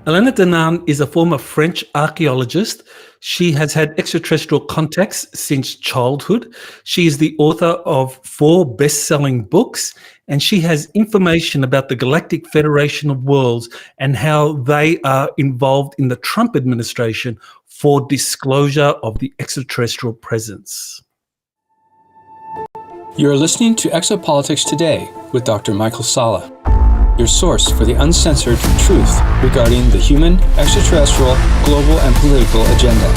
Elena Danaan is a former French archaeologist. She has had extraterrestrial contacts since childhood. She is the author of 4 best-selling books, and she has information about the Galactic Federation of Worlds and how they are involved in the Trump administration for disclosure of the extraterrestrial presence. You're listening to Exopolitics Today with Dr. Michael Salla, your source for the uncensored truth regarding the human, extraterrestrial, global, and political agenda.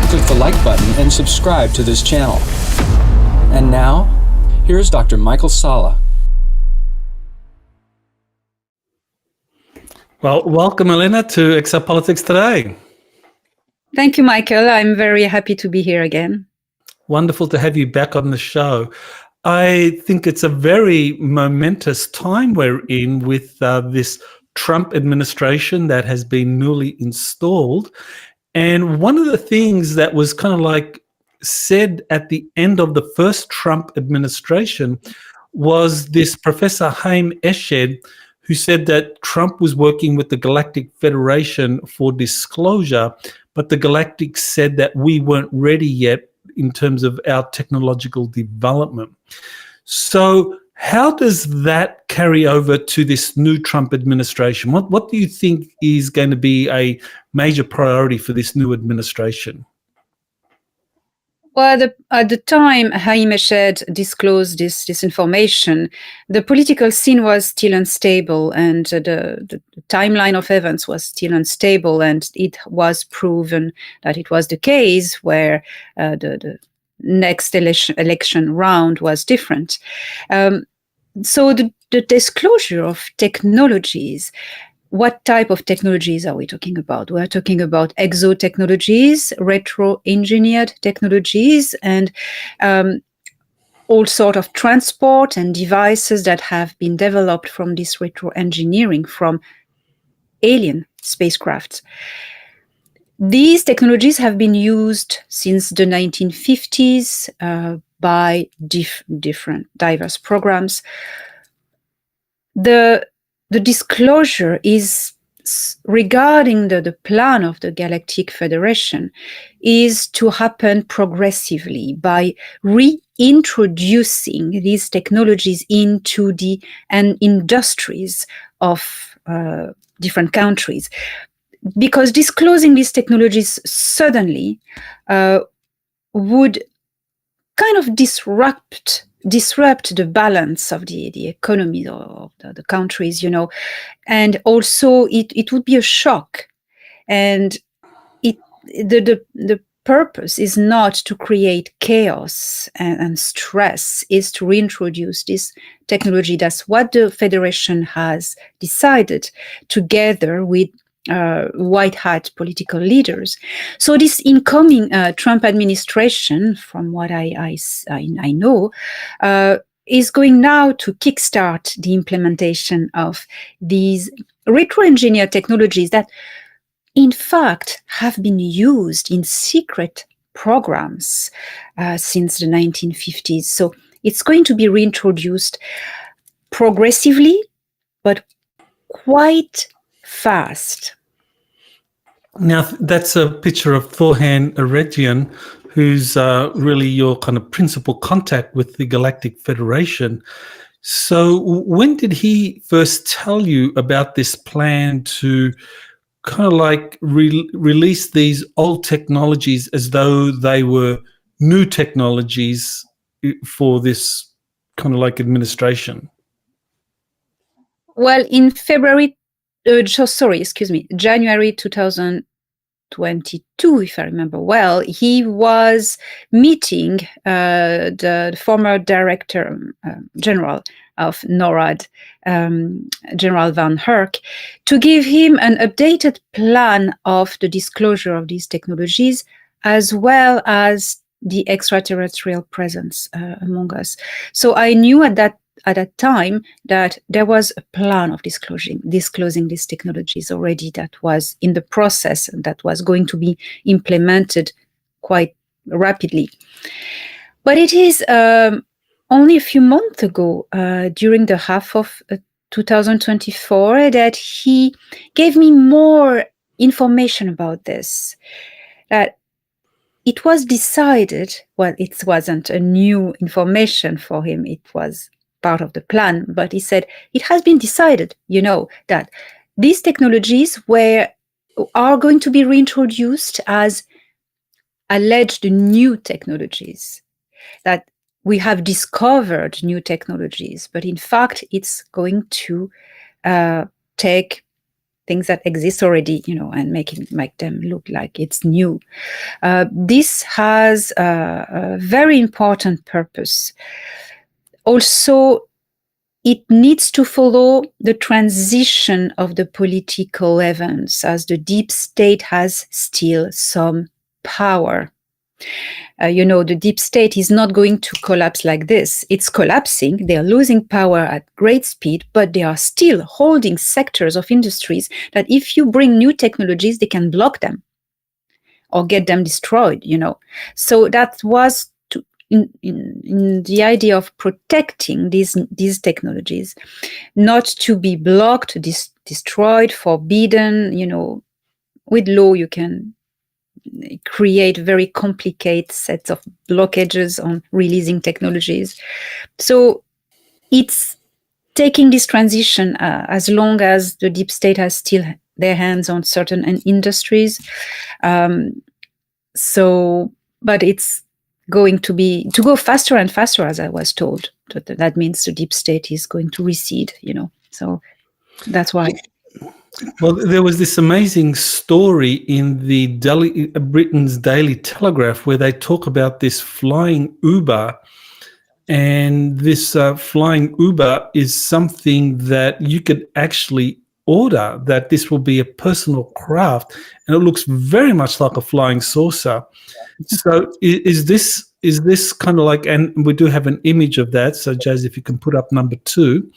Click the like button and subscribe to this channel. And now, here's Dr. Michael Salla. Well, welcome, Elena, to Exopolitics Today. Thank you, Michael. I'm very happy to be here again. Wonderful to have you back on the show. I think it's a very momentous time we're in with this Trump administration that has been newly installed. And one of the things that was kind of like said at the end of the first Trump administration was this Professor Haim Eshed, who said that Trump was working with the Galactic Federation for disclosure, but the Galactic said that we weren't ready yet in terms of our technological development. So how does that carry over to this new Trump administration? What do you think is going to be a major priority for this new administration? Well, at the time Haim Eshed disclosed this information, the political scene was still unstable, and the timeline of events was still unstable, and it was proven that it was the case where the next election round was different. So the disclosure of technologies, what type of technologies are we talking about? We're talking about exotechnologies, retro-engineered technologies, and all sort of transport and devices that have been developed from this retro-engineering from alien spacecraft. These technologies have been used since the 1950s by different diverse programs. The disclosure is regarding the plan of the Galactic Federation is to happen progressively by reintroducing these technologies into the industries of different countries. Because disclosing these technologies suddenly would kind of disrupt the balance of the economy of the countries, and also it would be a shock. And the purpose is not to create chaos and stress, is to reintroduce this technology. That's what the Federation has decided together with white hat political leaders. So this incoming Trump administration, from what I know, is going now to kickstart the implementation of these retro-engineered technologies that, in fact, have been used in secret programs since the 1950s. So it's going to be reintroduced progressively, but quite fast. Now, that's a picture of Thorhan Eregian, who's really your kind of principal contact with the Galactic Federation. So when did he first tell you about this plan to kind of like release these old technologies as though they were new technologies for this kind of like administration? Well, in January 2022, if I remember well, he was meeting the former Director General of NORAD, General Van Herk, to give him an updated plan of the disclosure of these technologies, as well as the extraterrestrial presence among us. So I knew at that time that there was a plan of disclosing these technologies already, that was in the process and that was going to be implemented quite rapidly. But it is only a few months ago, during the half of 2024 that he gave me more information about this. That it was decided, well, it wasn't a new information for him, it was part of the plan, but he said it has been decided, that these technologies are going to be reintroduced as alleged new technologies, that we have discovered new technologies, but in fact, it's going to take things that exist already, and make them look like it's new. This has a very important purpose. Also, it needs to follow the transition of the political events, as the deep state has still some power. The deep state is not going to collapse like this. It's collapsing. They're losing power at great speed, but they are still holding sectors of industries that if you bring new technologies, they can block them or get them destroyed, So that was in the idea of protecting these technologies, not to be blocked, destroyed, forbidden. With law, you can create very complicated sets of blockages on releasing technologies. So it's taking this transition as long as the deep state has still their hands on certain industries. But it's going to go faster and faster, as I was told. That means the deep state is going to recede, So that's why. Well, there was this amazing story in the Britain's Daily Telegraph where they talk about this flying Uber, and this flying Uber is something that you could actually order, that this will be a personal craft, and it looks very much like a flying saucer. So is this kind of like, and we do have an image of that, so Jazz, if you can put up number 2,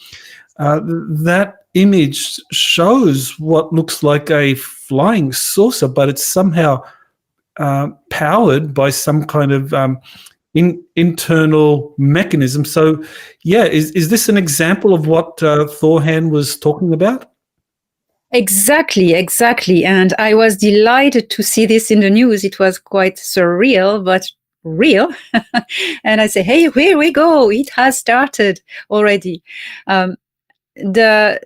that image shows what looks like a flying saucer, but it's somehow powered by some kind of internal mechanism. So, yeah, is this an example of what Thorhan was talking about? Exactly. And I was delighted to see this in the news. It was quite surreal, but real. And I say, hey, here we go. It has started already. I read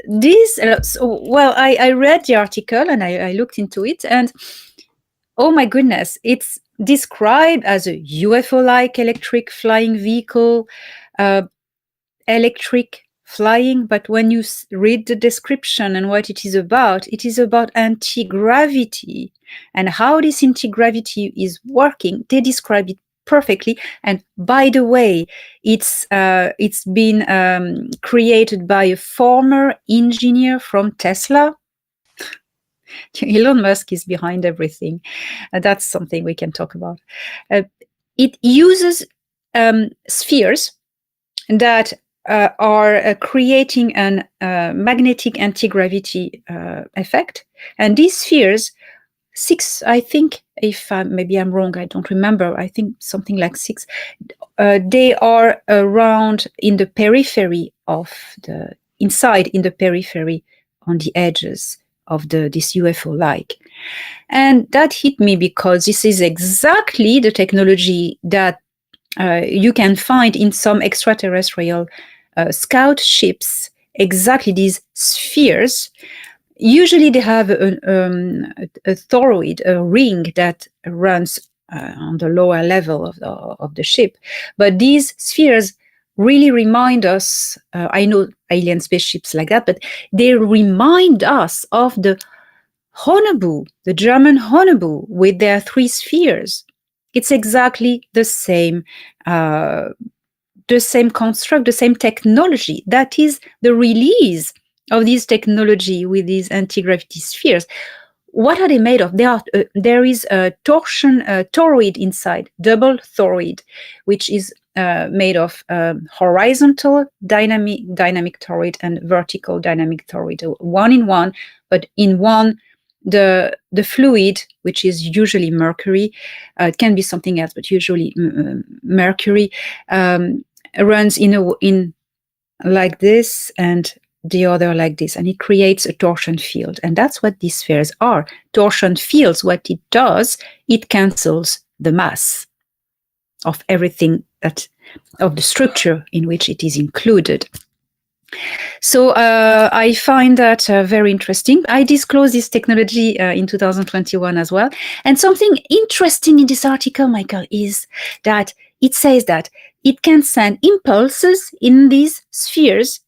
the article and I looked into it, and oh my goodness, it's described as a UFO-like electric flying vehicle, electric flying, but when you read the description and what it is about anti-gravity and how this anti-gravity is working. They describe it perfectly. And by the way, it's been created by a former engineer from Tesla. Elon Musk is behind everything. That's something we can talk about. It uses spheres that are creating an magnetic anti-gravity effect. And these spheres, 6, I think, maybe I'm wrong, I don't remember, I think something like 6, they are around in the periphery inside in the periphery on the edges of this UFO-like. And that hit me because this is exactly the technology that you can find in some extraterrestrial scout ships, exactly these spheres. Usually they have a toroid, a ring that runs on the lower level of the ship. But these spheres really remind us, I know alien spaceships like that, but they remind us of the Honnebu, the German Honnebu, with their 3 spheres. It's exactly the same construct, the same technology. That is the release of this technology with these anti-gravity spheres. What are they made of? There is a toroid inside, double toroid, which is made of horizontal dynamic toroid and vertical dynamic toroid, 1 in 1, but in one, the fluid, which is usually mercury, it can be something else, but usually mercury, runs in like this, and the other like this, and it creates a torsion field. And that's what these spheres are. Torsion fields, what it does, it cancels the mass of everything of the structure in which it is included. So I find that very interesting. I disclosed this technology in 2021 as well. And something interesting in this article, Michael, is that it says that it can send impulses in these spheres,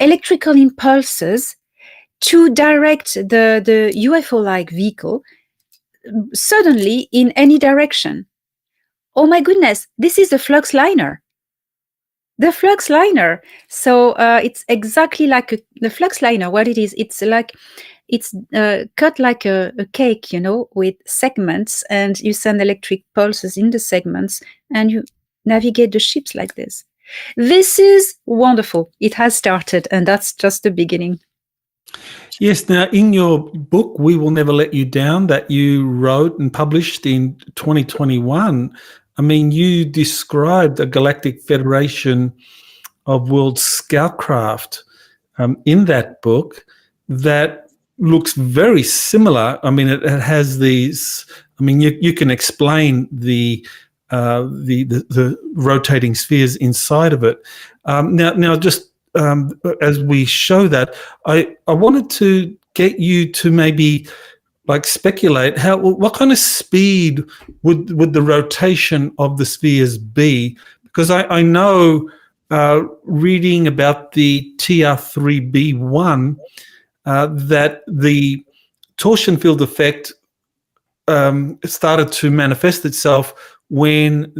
electrical impulses, to direct the UFO-like vehicle suddenly in any direction. Oh my goodness, this is the flux liner. The flux liner. So it's exactly like the flux liner. What it is, it's cut like a cake, with segments, and you send electric pulses in the segments, and you navigate the ships like this. This is wonderful. It has started, and that's just the beginning. Yes. Now, in your book, We Will Never Let You Down, that you wrote and published in 2021, I mean, you described a galactic federation of world scoutcraft in that book that looks very similar. I mean, it has these. I mean, you can explain the rotating spheres inside of it. Now, just as we show that, I wanted to get you to maybe speculate what kind of speed would the rotation of the spheres be? Because I know reading about the TR3B1 that the torsion field effect started to manifest itself when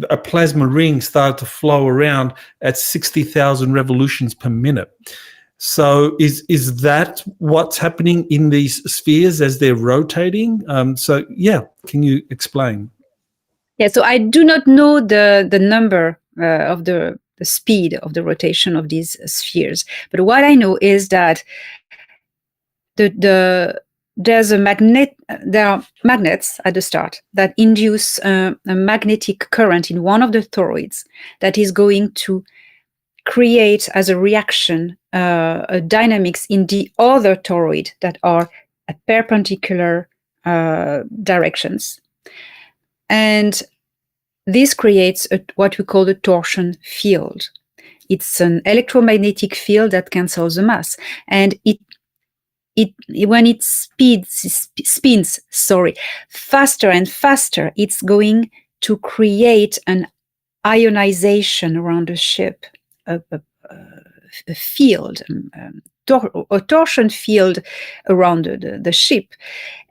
a plasma ring started to flow around at 60,000 revolutions per minute. So is that what's happening in these spheres as they're rotating? Can you explain? Yeah, so I do not know the number of the speed of the rotation of these spheres, but what I know is that there are magnets at the start that induce a magnetic current in one of the toroids that is going to create as a reaction a dynamics in the other toroid that are at perpendicular directions. And this creates what we call the torsion field. It's an electromagnetic field that cancels the mass. And when it spins faster and faster, it's going to create an ionization around the ship, a field, a torsion field around the ship.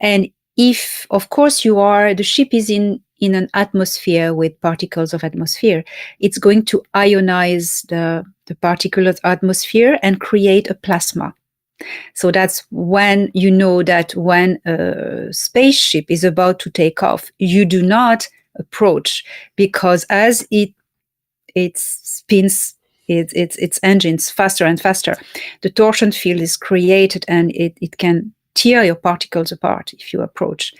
And if, of course, the ship is in an atmosphere with particles of atmosphere, it's going to ionize the particulate atmosphere and create a plasma. So that's when you know that when a spaceship is about to take off, you do not approach, because as it spins its engines faster and faster, the torsion field is created, and it can tear your particles apart if you approach.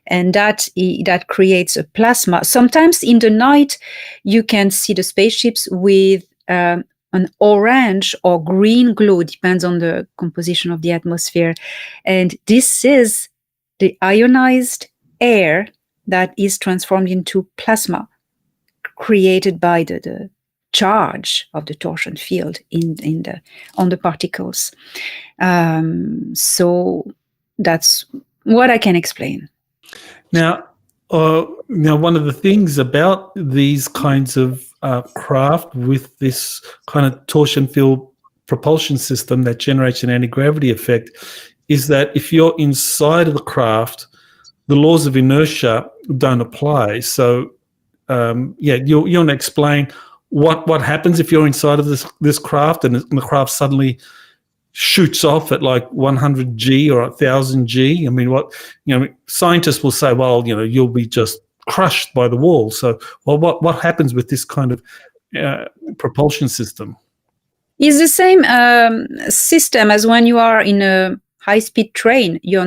And that creates a plasma. Sometimes in the night, you can see the spaceships with an orange or green glow, depends on the composition of the atmosphere. And this is the ionized air that is transformed into plasma, created by the charge of the torsion field on the particles. So that's what I can explain. Now, one of the things about these kinds of craft with this kind of torsion field propulsion system that generates an anti-gravity effect is that if you're inside of the craft, the laws of inertia don't apply. So, you want to explain what happens if you're inside of this craft and the craft suddenly shoots off at like 100 G or 1,000 G? I mean, scientists will say, well, you'll be just crushed by the wall. So, what happens with this kind of propulsion system? It's the same system as when you are in a high-speed train. You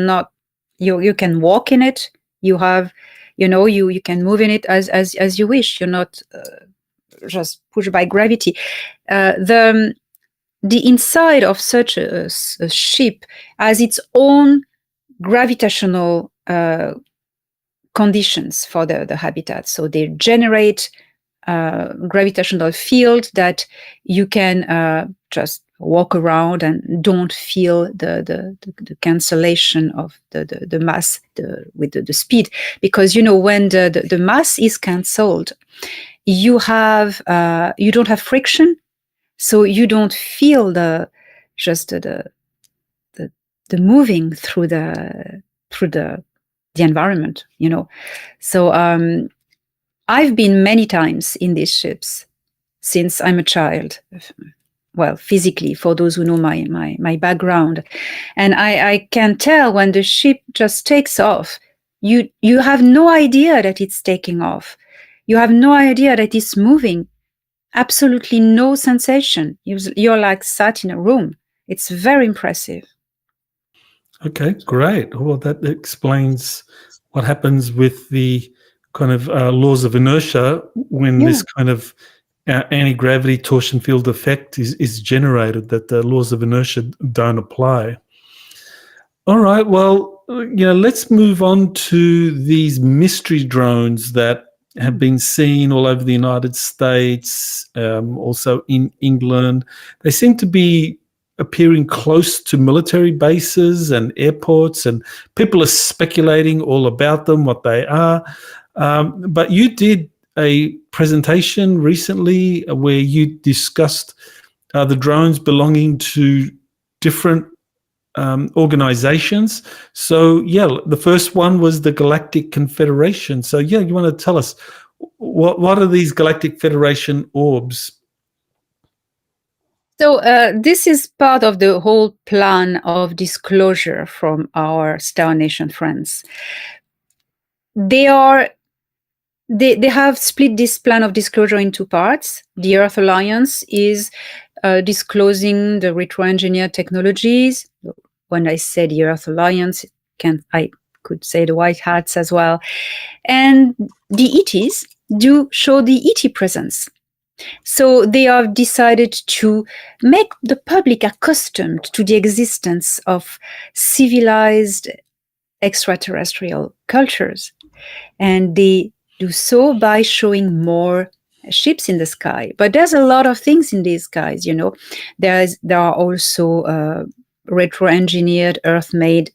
can walk in it. You have, you can move in it as you wish. You're not just pushed by gravity. The the inside of such a ship has its own gravitational conditions for the habitat. So they generate gravitational field that you can just walk around and don't feel the cancellation of the mass with the speed, because when the mass is cancelled, you don't have friction, so you don't feel the moving through the environment. So I've been many times in these ships since I'm a child. Well, physically, for those who know my background. And I can tell when the ship just takes off, you have no idea that it's taking off. You have no idea that it's moving. Absolutely no sensation. You're like sat in a room. It's very impressive. Okay, great. Well, that explains what happens with the kind of laws of inertia when this kind of anti-gravity torsion field effect is generated, that the laws of inertia don't apply. All right, well, let's move on to these mystery drones that have been seen all over the United States, also in England. They seem to be appearing close to military bases and airports, and people are speculating all about them, what they are. But you did a presentation recently where you discussed the drones belonging to different organizations. So, the first one was the Galactic Confederation. So, you want to tell us what are these Galactic Federation orbs? So this is part of the whole plan of disclosure from our Star Nation friends. They have split this plan of disclosure in two parts. The Earth Alliance is disclosing the retro-engineered technologies. When I say the Earth Alliance, I could say the White Hats as well. And the ETs do show the ET presence. So they have decided to make the public accustomed to the existence of civilized extraterrestrial cultures. And they do so by showing more ships in the sky. But there's a lot of things in these skies, There are also retro-engineered, Earth-made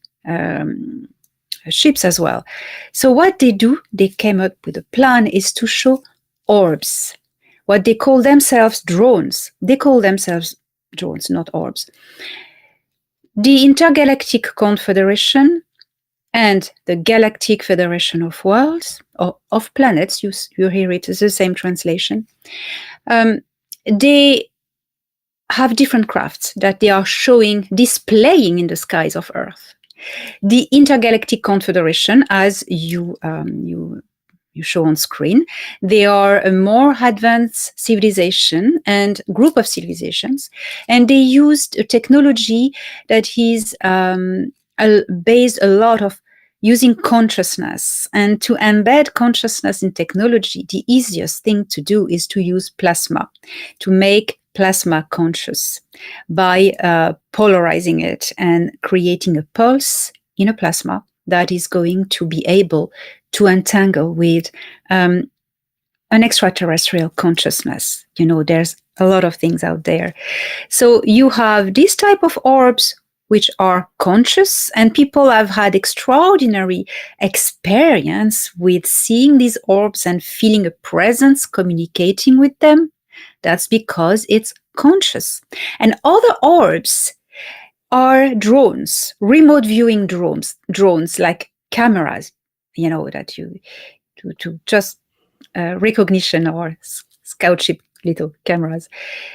ships as well. So what they do, they came up with a plan, is to show orbs. What they call themselves drones. They call themselves drones, not orbs. The Intergalactic Confederation and the Galactic Federation of Worlds, or of planets, you hear it as the same translation, they have different crafts that they are displaying in the skies of Earth. The Intergalactic Confederation, as you show on screen, they are a more advanced civilization and group of civilizations, and they used a technology that is based a lot of using consciousness. And to embed consciousness in technology, the easiest thing to do is to use plasma, to make plasma conscious by polarizing it and creating a pulse in a plasma that is going to be able to entangle with an extraterrestrial consciousness. There's a lot of things out there. So you have this type of orbs which are conscious, and people have had extraordinary experience with seeing these orbs and feeling a presence, communicating with them. That's because it's conscious. And other orbs are drones, remote viewing drones like cameras, that you to just recognition or scout ship little cameras.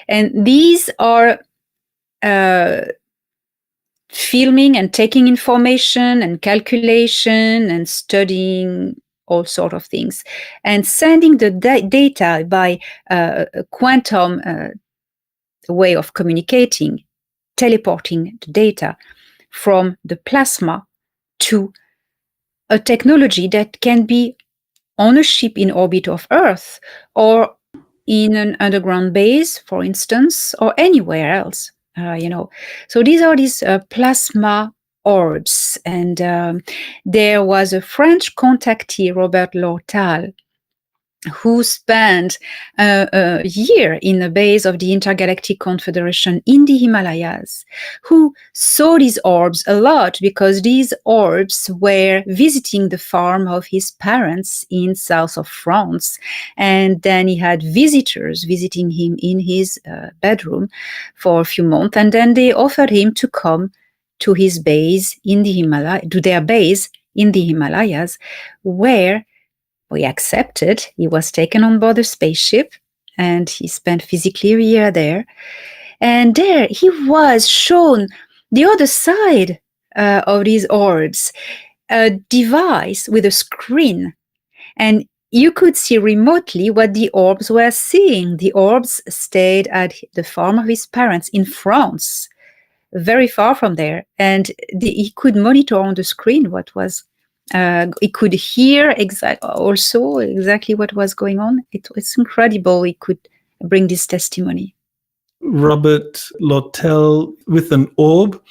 And these are filming and taking information and calculation and studying all sort of things and sending the data by a quantum way of communicating, teleporting the data from the plasma to a technology that can be on a ship in orbit of Earth or in an underground base, for instance, or anywhere else. So these are these plasma orbs. And there was a French contactee, Robert Lortal, who spent a year in the base of the Intergalactic Confederation in the Himalayas, who saw these orbs a lot because these orbs were visiting the farm of his parents in south of France. And then he had visitors visiting him in his bedroom for a few months. And then they offered him to come to his base in the to their base in the Himalayas, where we accepted. He was taken on board a spaceship and he spent physically a year there. And there he was shown the other side of these orbs, a device with a screen. And you could see remotely what the orbs were seeing. The orbs stayed at the farm of his parents in France, very far from there. And he could monitor on the screen what was he could hear exactly what was going on. It's incredible he could bring this testimony. Robert Lortel with an orb.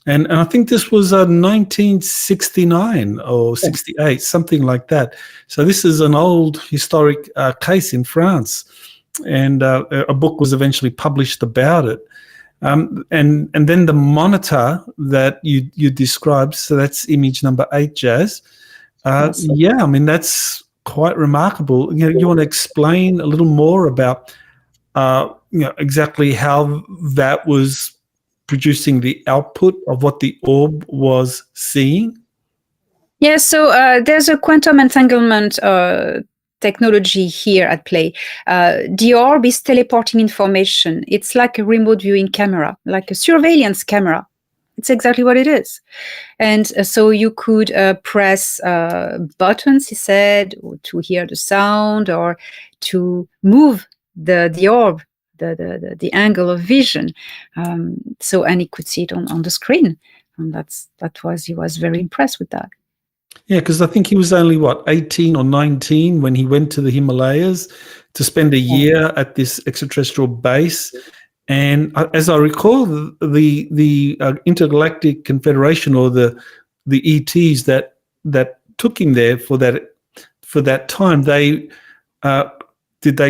And I think this was 1969 or 68, something like that. So this is an old historic case in France. And a book was eventually published about it. And then the monitor that you described, so that's image number 8, Jazz. Yeah, I mean, that's quite remarkable. You want to explain a little more about exactly how that was producing the output of what the orb was seeing? Yeah, so there's a quantum entanglement technology here at play. The orb is teleporting information. It's like a remote viewing camera, like a surveillance camera. It's exactly what it is. And so you could press buttons, he said, to hear the sound or to move the orb, the angle of vision. And he could see it on the screen. And he was very impressed with that. Yeah, because I think he was only, 18 or 19 when he went to the Himalayas to spend a year at this extraterrestrial base. And as I recall, the Intergalactic Confederation, or the ETs that took him there for that time, they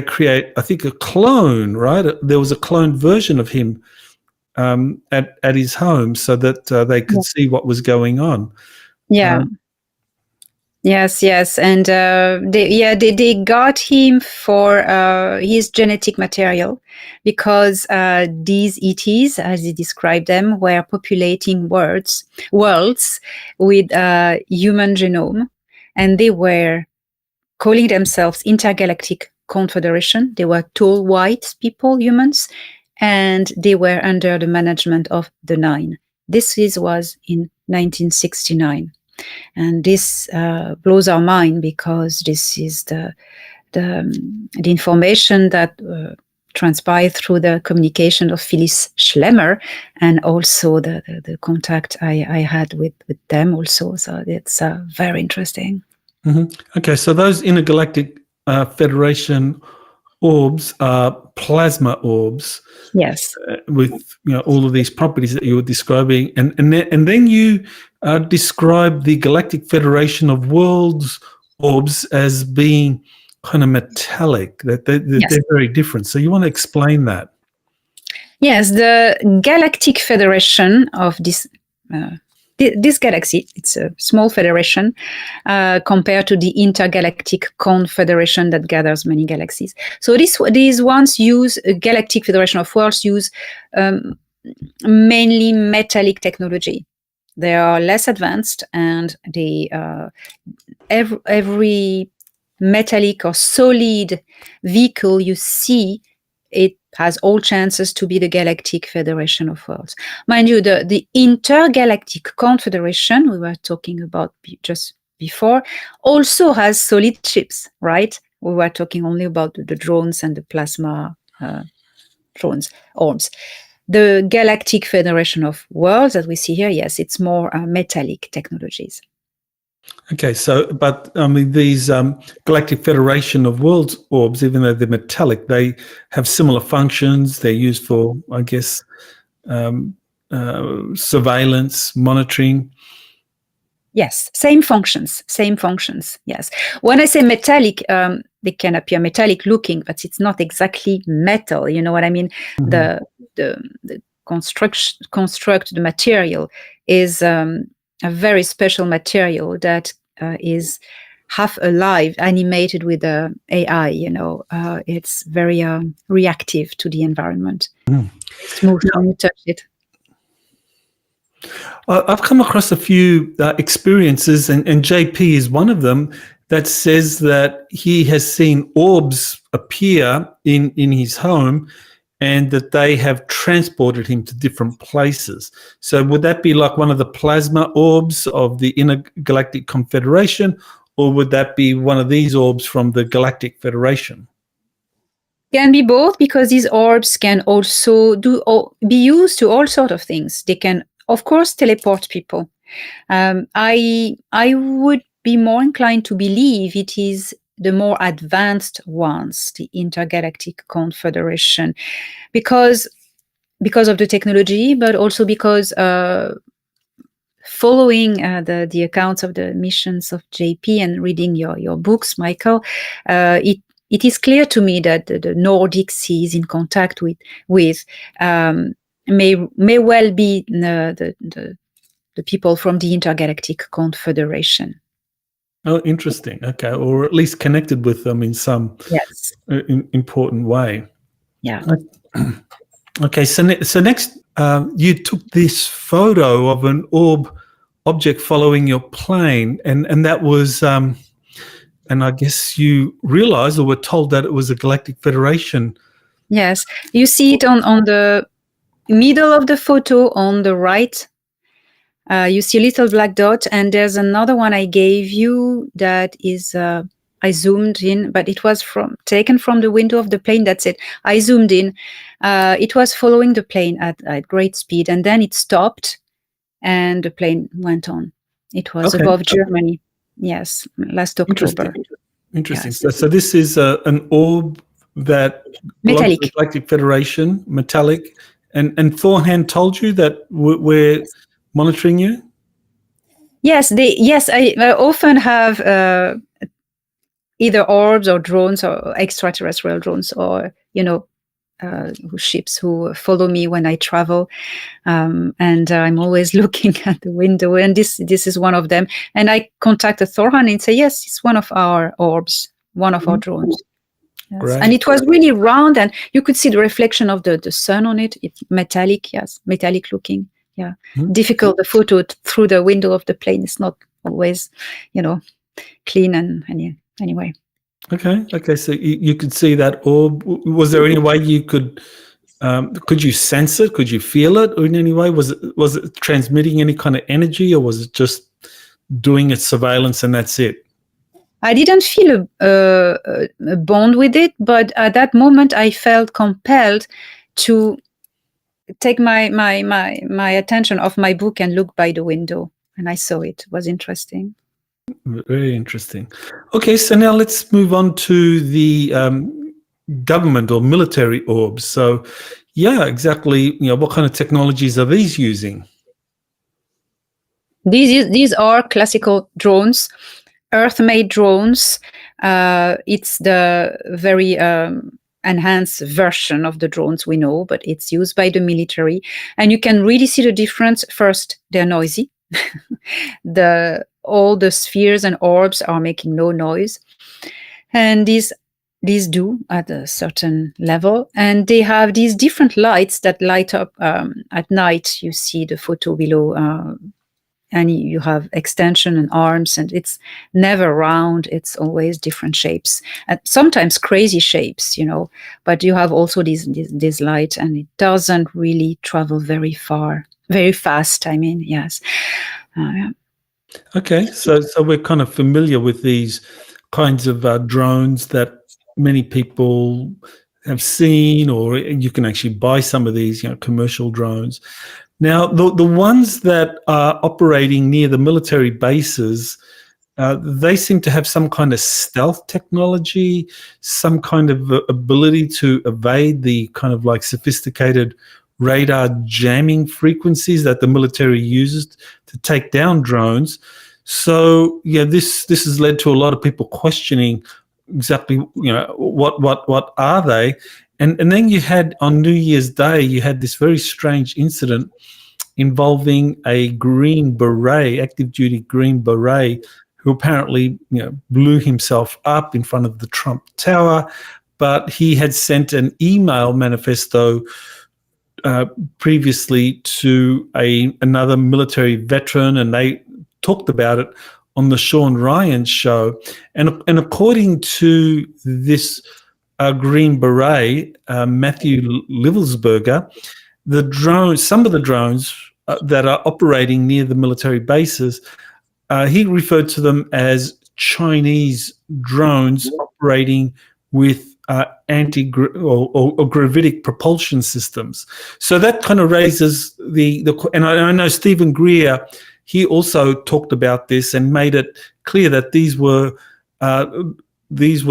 create, I think, a clone, right? There was a cloned version of him at his home so that they could see what was going on. Yeah. Yes, and they got him for his genetic material, because these ETs, as he described them, were populating worlds with human genome, and they were calling themselves Intergalactic Confederation. They were tall white people, humans, and they were under the management of Danaan. This was in 1969. And this blows our mind, because this is the information that transpired through the communication of Phyllis Schlemmer, and also the contact I had with them also. So it's very interesting. Mm-hmm. Okay, so those Intergalactic Federation orbs are plasma orbs. Yes. With all of these properties that you were describing, and then you describe the Galactic Federation of Worlds orbs as being kind of metallic. That they're very different. So you want to explain that? Yes, the Galactic Federation of this galaxy, it's a small federation compared to the Intergalactic Confederation that gathers many galaxies. So these ones use a Galactic Federation of Worlds use mainly metallic technology. They are less advanced, and they every metallic or solid vehicle you see, it has all chances to be the Galactic Federation of Worlds. Mind you, the Intergalactic Confederation we were talking about just before also has solid ships, right? We were talking only about the drones and the plasma drones, orbs. The Galactic Federation of Worlds that we see here, yes, it's more metallic technologies. Okay, so, but I mean, these Galactic Federation of Worlds orbs, even though they're metallic, they have similar functions. They're used for, I guess, surveillance, monitoring? Yes, same functions. Yes. When I say metallic, they can appear metallic looking, but it's not exactly metal. You know what I mean? Mhm. The construct the material is a very special material that is half alive, animated with AI. It's very reactive to the environment. Smooth when you touch it. I've come across a few experiences, and JP is one of them, that says that he has seen orbs appear in his home and that they have transported him to different places. So would that be like one of the plasma orbs of the Intergalactic Confederation, or would that be one of these orbs from the Galactic Federation? Can be both, because these orbs can also be used to all sorts of things. They can, of course, teleport people. I would be more inclined to believe it is the more advanced ones, the Intergalactic Confederation, because of the technology, but also because following the accounts of the missions of JP and reading your books, Michael, it is clear to me that the Nordic Sea is in contact with may well be the people from the Intergalactic Confederation. Oh, interesting. Okay, or at least connected with them in some Yes. important way. Yeah. Okay, so next, you took this photo of an orb object following your plane, and that was, and I guess you realized or were told that it was a Galactic Federation. Yes, you see it on the middle of the photo on the right. You see a little black dot, and there's another one I gave you that is I zoomed in, but it was taken from the window of the plane. That's it. I zoomed in. It was following the plane at great speed, and then it stopped, and the plane went on. It was above Germany. Yes, last October. Interesting. Yes. So this is an orb that belongs to the Galactic Federation, metallic, and Thorhan told you that we're monitoring you? Yes, I often have either orbs or drones or extraterrestrial drones, or ships who follow me when I travel, and I'm always looking at the window, and this is one of them. And I contacted Thorhan and say, yes, it's one of our orbs, one of our drones. Yes. Great. And it was really round, and you could see the reflection of the sun on it. It's metallic, yes, metallic looking. Yeah, difficult. The photo through the window of the plane is not always, clean and anyway. Okay. So you could see that orb. Was there any way you could you sense it? Could you feel it in any way? Was it transmitting any kind of energy, or was it just doing its surveillance and that's it? I didn't feel a bond with it, but at that moment I felt compelled to take my attention off my book and look by the window, and I saw it. It was interesting. Very interesting. Okay, so now let's move on to the government or military orbs. So, yeah, exactly. What kind of technologies are these using? These are classical drones, Earth-made drones. It's the very enhanced version of the drones we know, but it's used by the military, and you can really see the difference. First, they're noisy. All the spheres and orbs are making no noise, and these do at a certain level, and they have these different lights that light up at night. You see the photo below, and you have extension and arms, and it's never round. It's always different shapes, and sometimes crazy shapes, but you have also these lights, and it doesn't really travel very fast. I mean, yes. Yeah. Okay, so we're kind of familiar with these kinds of drones that many people have seen, or you can actually buy some of these, commercial drones. Now, the ones that are operating near the military bases, they seem to have some kind of stealth technology, some kind of ability to evade the kind of like sophisticated radar jamming frequencies that the military uses to take down drones. So yeah, this has led to a lot of people questioning exactly, what are they? And then you had, on New Year's Day, you had this very strange incident involving a Green Beret, active duty Green Beret, who apparently blew himself up in front of the Trump Tower, but he had sent an email manifesto previously to another military veteran, and they talked about it on the Sean Ryan show. And according to this Green Beret, Matthew Livelsberger, some of the drones that are operating near the military bases, he referred to them as Chinese drones operating with or gravitic propulsion systems. So that kind of raises and I know Stephen Greer, he also talked about this and made it clear that these were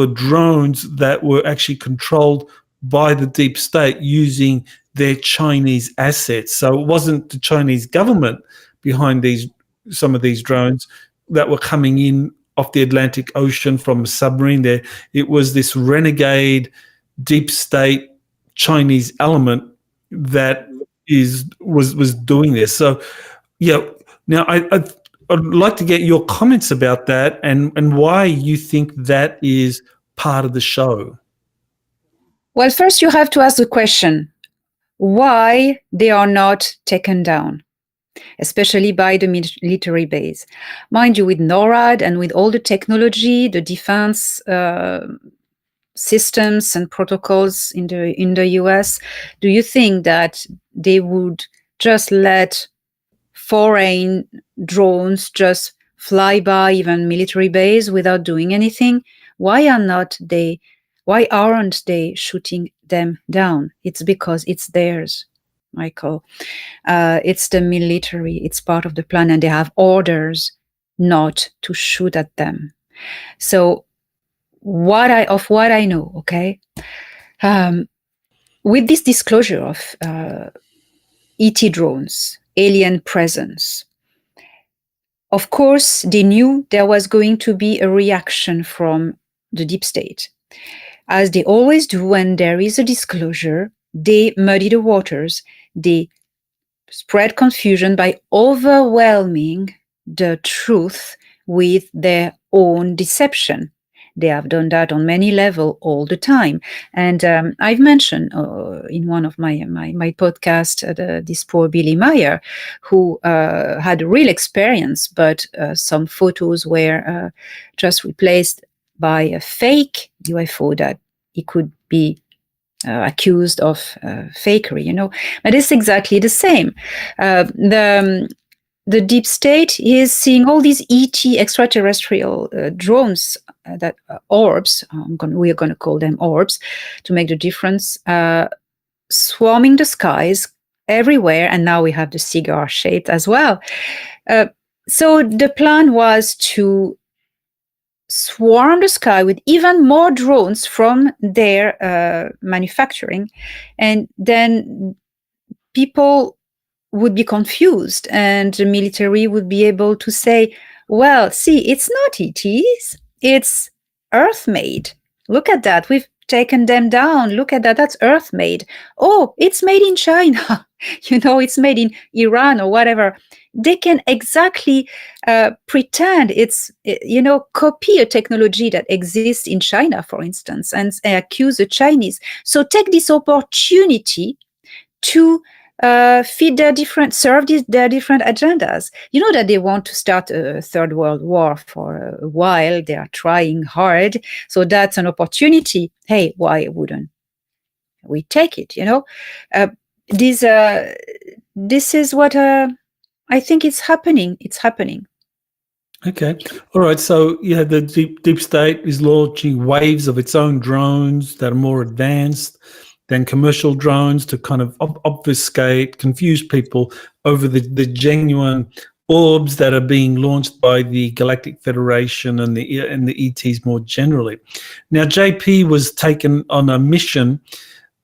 drones that were actually controlled by the deep state using their Chinese assets. So it wasn't the Chinese government behind some of these drones that were coming in off the Atlantic Ocean from a submarine there. It was this renegade deep state Chinese element that was doing this. So yeah, now I'd like to get your comments about that and why you think that is part of the show. Well, first you have to ask the question, why they are not taken down, especially by the military base. Mind you, with NORAD and with all the technology, the defense systems and protocols in the US, do you think that they would just let foreign drones just fly by even military base without doing anything? Why aren't they shooting them down? It's because it's theirs, Michael. It's the military, it's part of the plan, and they have orders not to shoot at them. So what I know, okay, with this disclosure of ET drones, alien presence, of course they knew there was going to be a reaction from the deep state. As they always do when there is a disclosure, they muddy the waters, they spread confusion by overwhelming the truth with their own deception. They have done that on many levels all the time. And I've mentioned in one of my podcasts, this poor Billy Meyer, who had a real experience, but some photos were just replaced by a fake UFO that he could be accused of fakery, But it's exactly the same. The deep state is seeing all these ET extraterrestrial drones, that orbs, we are going to call them orbs to make the difference, swarming the skies everywhere, and now we have the cigar shaped as well. So the plan was to swarm the sky with even more drones from their manufacturing, and then people would be confused and the military would be able to say, well, see, it's not ETs, it's Earth-made. Look at that, we've taken them down. Look at that, that's Earth-made. Oh, it's made in China. It's made in Iran or whatever. They can exactly pretend it's, copy a technology that exists in China, for instance, and accuse the Chinese. So take this opportunity to serve their different agendas. You know that they want to start a third world war for a while. They are trying hard. So that's an opportunity. Hey, why wouldn't we take it? This is what I think is happening. It's happening. Okay. All right. So, the deep state is launching waves of its own drones that are more advanced than commercial drones to kind of obfuscate, confuse people over the genuine orbs that are being launched by the Galactic Federation and the ETs more generally. Now, JP was taken on a mission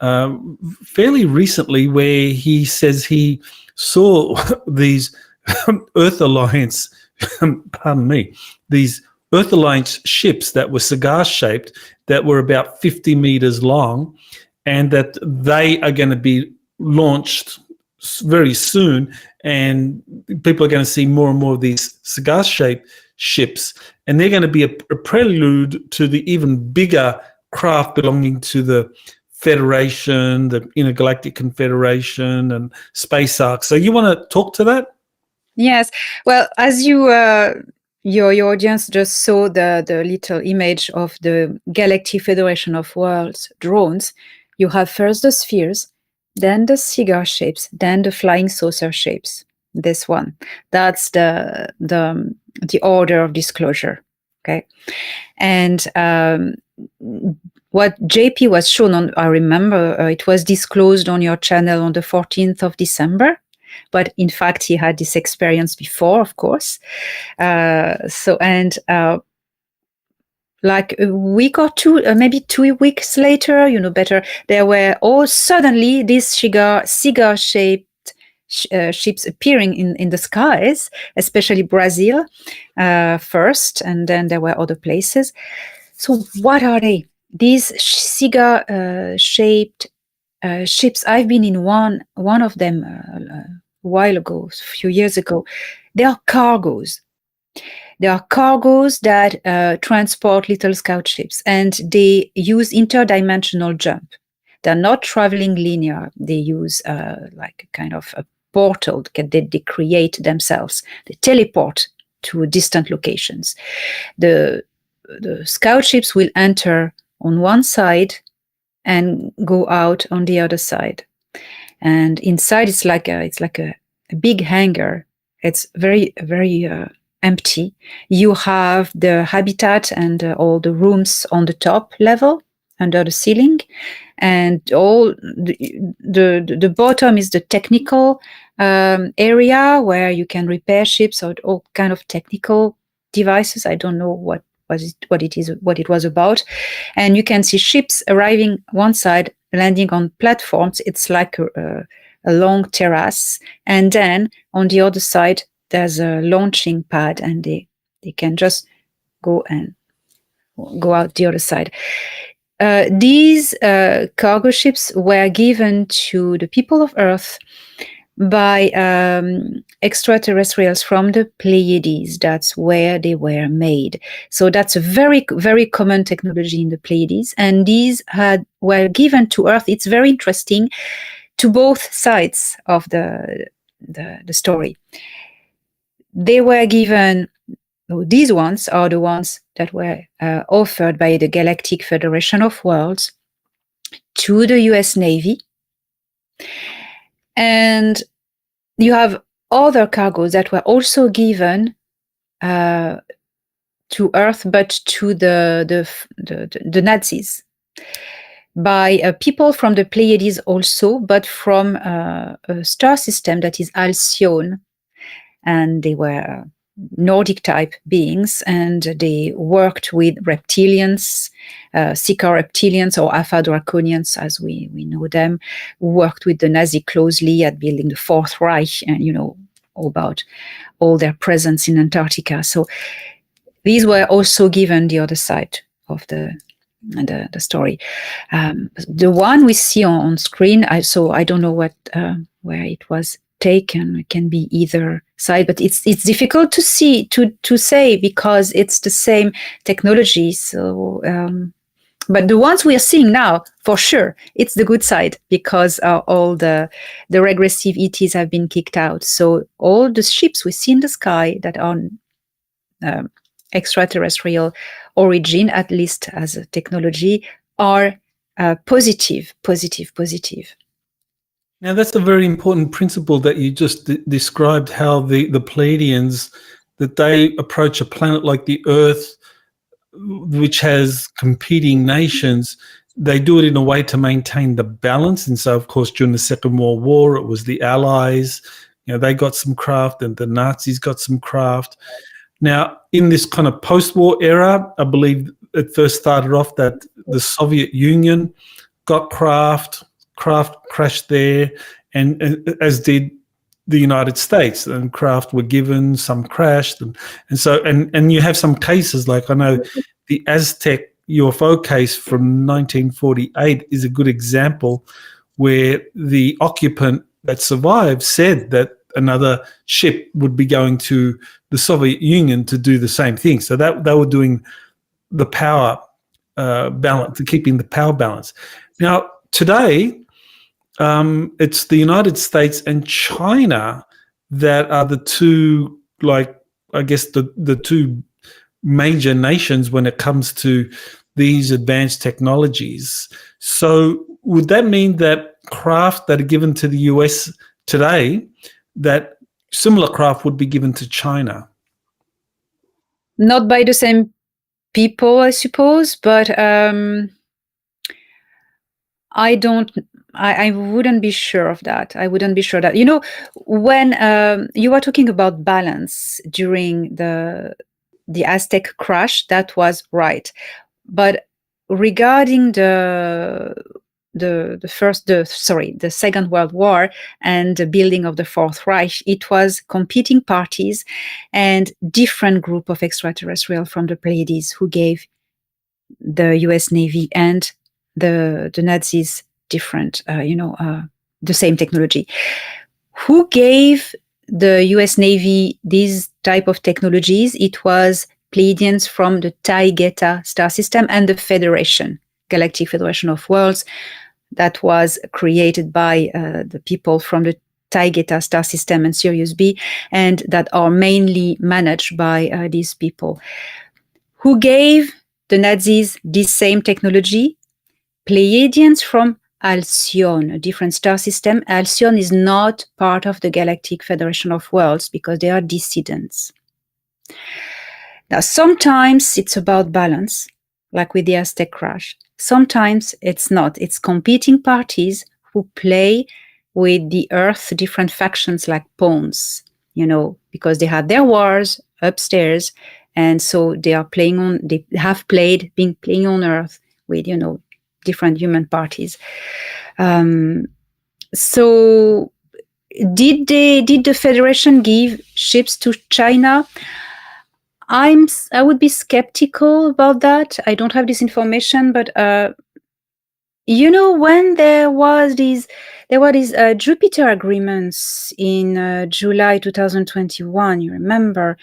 fairly recently where he says he saw these Earth Alliance, pardon me, these Earth Alliance ships that were cigar-shaped, that were about 50 meters long, and that they are going to be launched very soon, and people are going to see more and more of these cigar-shaped ships, and they're going to be a prelude to the even bigger craft belonging to the Federation, the Intergalactic Confederation, and Space Ark. So you want to talk to that? Yes. Well, as your audience just saw the little image of the Galactic Federation of Worlds drones, you have first the spheres, then the cigar shapes, then the flying saucer shapes. This one, that's the order of disclosure. Okay, and what JP was shown on, I remember it was disclosed on your channel on the 14th of December. But in fact, he had this experience before, of course. Like a week or two, maybe 2 weeks later, better, there were all suddenly these cigar-shaped ships appearing in the skies, especially Brazil first, and then there were other places. So what are they? These cigar-shaped ships, I've been in one of them a while ago, a few years ago. They are cargoes. They are cargoes that transport little scout ships, and they use interdimensional jump. They're not traveling linear. They use like a kind of a portal that they create themselves. They teleport to distant locations. The scout ships will enter on one side and go out on the other side. And inside it's like a big hangar. It's very, very empty. You have the habitat and all the rooms on the top level under the ceiling, and all the bottom is the technical area where you can repair ships or all kind of technical devices. I don't know what it was about. And you can see ships arriving one side, landing on platforms. It's like a long terrace, and then on the other side there's a launching pad, and they can just go out the other side. These cargo ships were given to the people of Earth by extraterrestrials from the Pleiades. That's where they were made. So that's a very, very common technology in the Pleiades. And these were given to Earth. It's very interesting, to both sides of the story. They were given, these ones are the ones that were offered by the Galactic Federation of Worlds to the US Navy. And you have other cargoes that were also given to Earth, but to the Nazis, by people from the Pleiades also, but from a star system that is Alcyone. And they were Nordic type beings, and they worked with reptilians, Sika reptilians or Alpha Draconians as we know them, who worked with the Nazi closely at building the Fourth Reich, and about all their presence in Antarctica. So these were also given the other side of the story. The one we see on screen, I don't know where it was taken. It can be either side, but it's difficult to say because it's the same technology. So, but the ones we are seeing now, for sure, it's the good side, because all the regressive ETs have been kicked out. So all the ships we see in the sky that are extraterrestrial origin, at least as a technology, are positive. Now, that's a very important principle that you just described, how the Pleiadians, that they approach a planet like the Earth, which has competing nations. They do it in a way to maintain the balance. And so, of course, during the Second World War, it was the Allies, they got some craft, and the Nazis got some craft. Now, in this kind of post-war era, I believe it first started off that the Soviet Union got Kraft. Kraft crashed there, and as did the United States. And Kraft were given, some crashed, and you have some cases like, I know the Aztec UFO case from 1948 is a good example, where the occupant that survived said that another ship would be going to the Soviet Union to do the same thing. So that they were doing the power balance, keeping the power balance. Now, today, it's the United States and China that are the two, like, I guess, the two major nations when it comes to these advanced technologies. So would that mean that craft that are given to the US today, that similar craft would be given to China? Not by the same people, I suppose, but I wouldn't be sure of that. I wouldn't be sure that, when you were talking about balance during the Aztec crash, that was right. But regarding the Second World War and the building of the Fourth Reich, it was competing parties and different group of extraterrestrial from the Pleiades who gave the US Navy and the Nazis different, the same technology. Who gave the US Navy these type of technologies? It was Pleiadians from the Taygeta star system and the Federation, Galactic Federation of Worlds, that was created by the people from the Taygeta star system and Sirius B, and that are mainly managed by these people. Who gave the Nazis this same technology? Pleiadians from Alcyon, a different star system. Alcyon is not part of the Galactic Federation of Worlds because they are dissidents. Now, sometimes it's about balance, like with the Aztec crash. Sometimes it's not. It's competing parties who play with the Earth, different factions like pawns, because they had their wars upstairs, and so they have playing on Earth with, different human parties. So did the Federation give ships to China? I would be skeptical about that. I don't have this information, but when there were these Jupiter agreements in July 2021, you remember,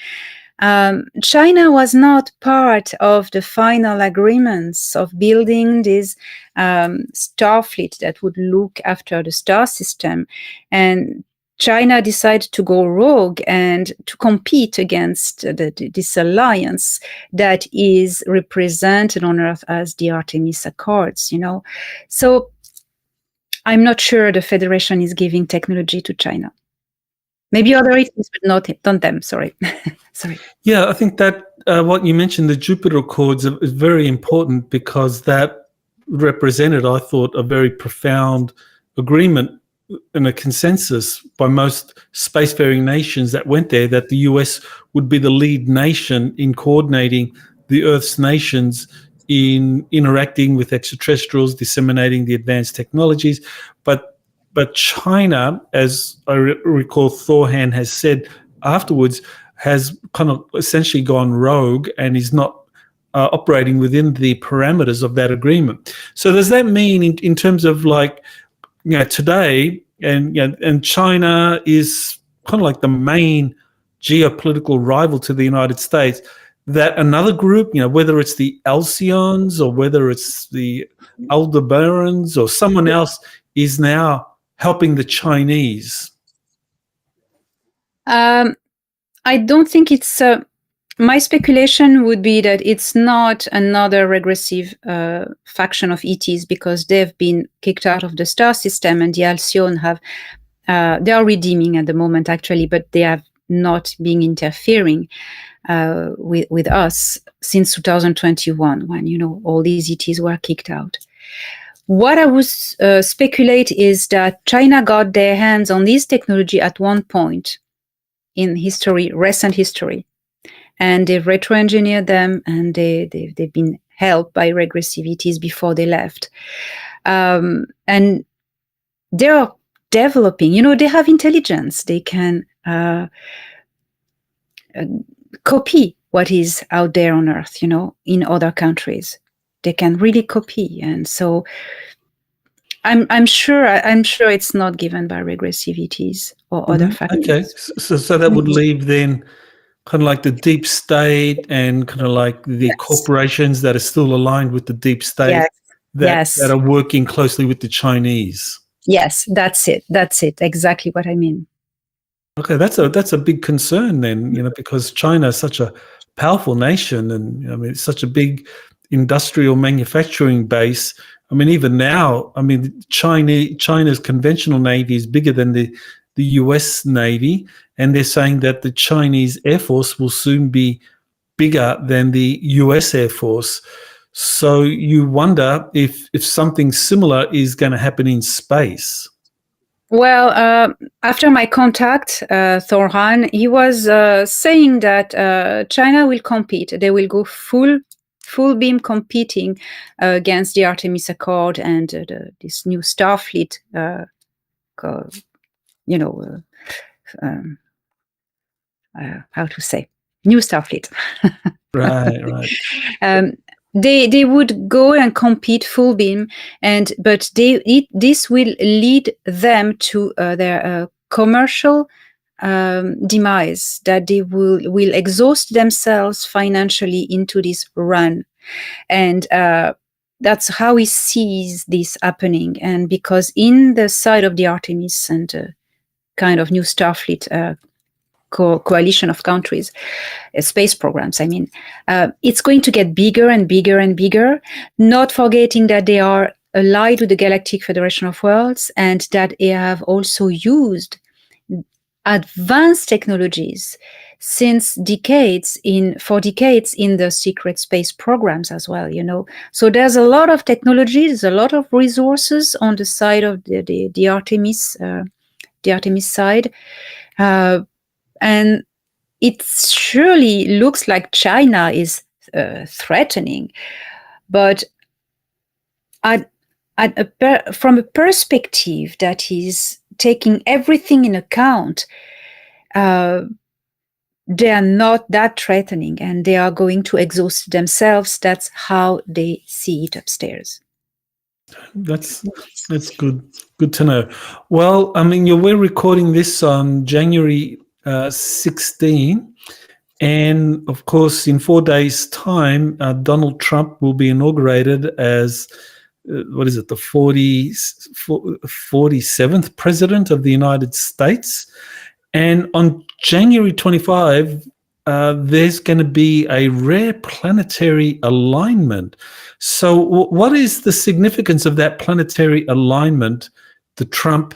China was not part of the final agreements of building this Starfleet that would look after the star system. And China decided to go rogue and to compete against this alliance that is represented on Earth as the Artemis Accords, So I'm not sure the Federation is giving technology to China. Maybe other entities, but not them. Sorry. Sorry. Yeah, I think that what you mentioned, the Jupiter Accords, is very important because that represented, I thought, a very profound agreement and a consensus by most spacefaring nations that went there, that the US would be the lead nation in coordinating the Earth's nations in interacting with extraterrestrials, disseminating the advanced technologies. But China, as I recall Thorhan has said afterwards, has kind of essentially gone rogue and is not operating within the parameters of that agreement. So does that mean in terms of today, and China is kind of like the main geopolitical rival to the United States, that another group, whether it's the Alcyons or whether it's the Aldebarans or someone else, is now helping the Chinese? I don't think it's... my speculation would be that it's not another regressive faction of ETs, because they've been kicked out of the star system, and the Alcyon they are redeeming at the moment, actually, but they have not been interfering with us since 2021, when, all these ETs were kicked out. What I would speculate is that China got their hands on this technology at one point in history, recent history, and they've retro-engineered them, and they've been helped by regressive ETs before they left. And they are developing, they have intelligence. They can copy what is out there on Earth, in other countries. They can really copy. And so I'm sure it's not given by regressivities or other factors. Okay, so that would leave then kind of like the deep state and kind of like the corporations that are still aligned with the deep state that are working closely with the Chinese. Yes, that's it. Exactly what I mean. Okay, that's a big concern then, because China is such a powerful nation, and it's such a big industrial manufacturing base. Even now, China's conventional navy is bigger than the US Navy, and they're saying that the Chinese Air Force will soon be bigger than the US Air Force. So you wonder if something similar is going to happen in space. Well, after my contact, Thorhan, he was saying that China will compete. They will go full beam competing against the Artemis Accord and this new Starfleet, how to say, new Starfleet. Right. They would go and compete full beam, but this will lead them to their commercial demise, that they will exhaust themselves financially into this run. And that's how he sees this happening. And because in the side of the Artemis and kind of new Starfleet coalition of countries, space programs, it's going to get bigger and bigger and bigger, not forgetting that they are allied with the Galactic Federation of Worlds and that they have also used advanced technologies since decades in the secret space programs as well, So there's a lot of technologies, a lot of resources on the side of the Artemis side. And it surely looks like China is threatening, but from a perspective that is taking everything in account, they are not that threatening, and they are going to exhaust themselves. That's how they see it upstairs. That's good to know. Well, we're recording this on January 16, and of course, in 4 days' time, Donald Trump will be inaugurated as the 47th president of the United States. And on January 25, there's going to be a rare planetary alignment. So what is the significance of that planetary alignment, the Trump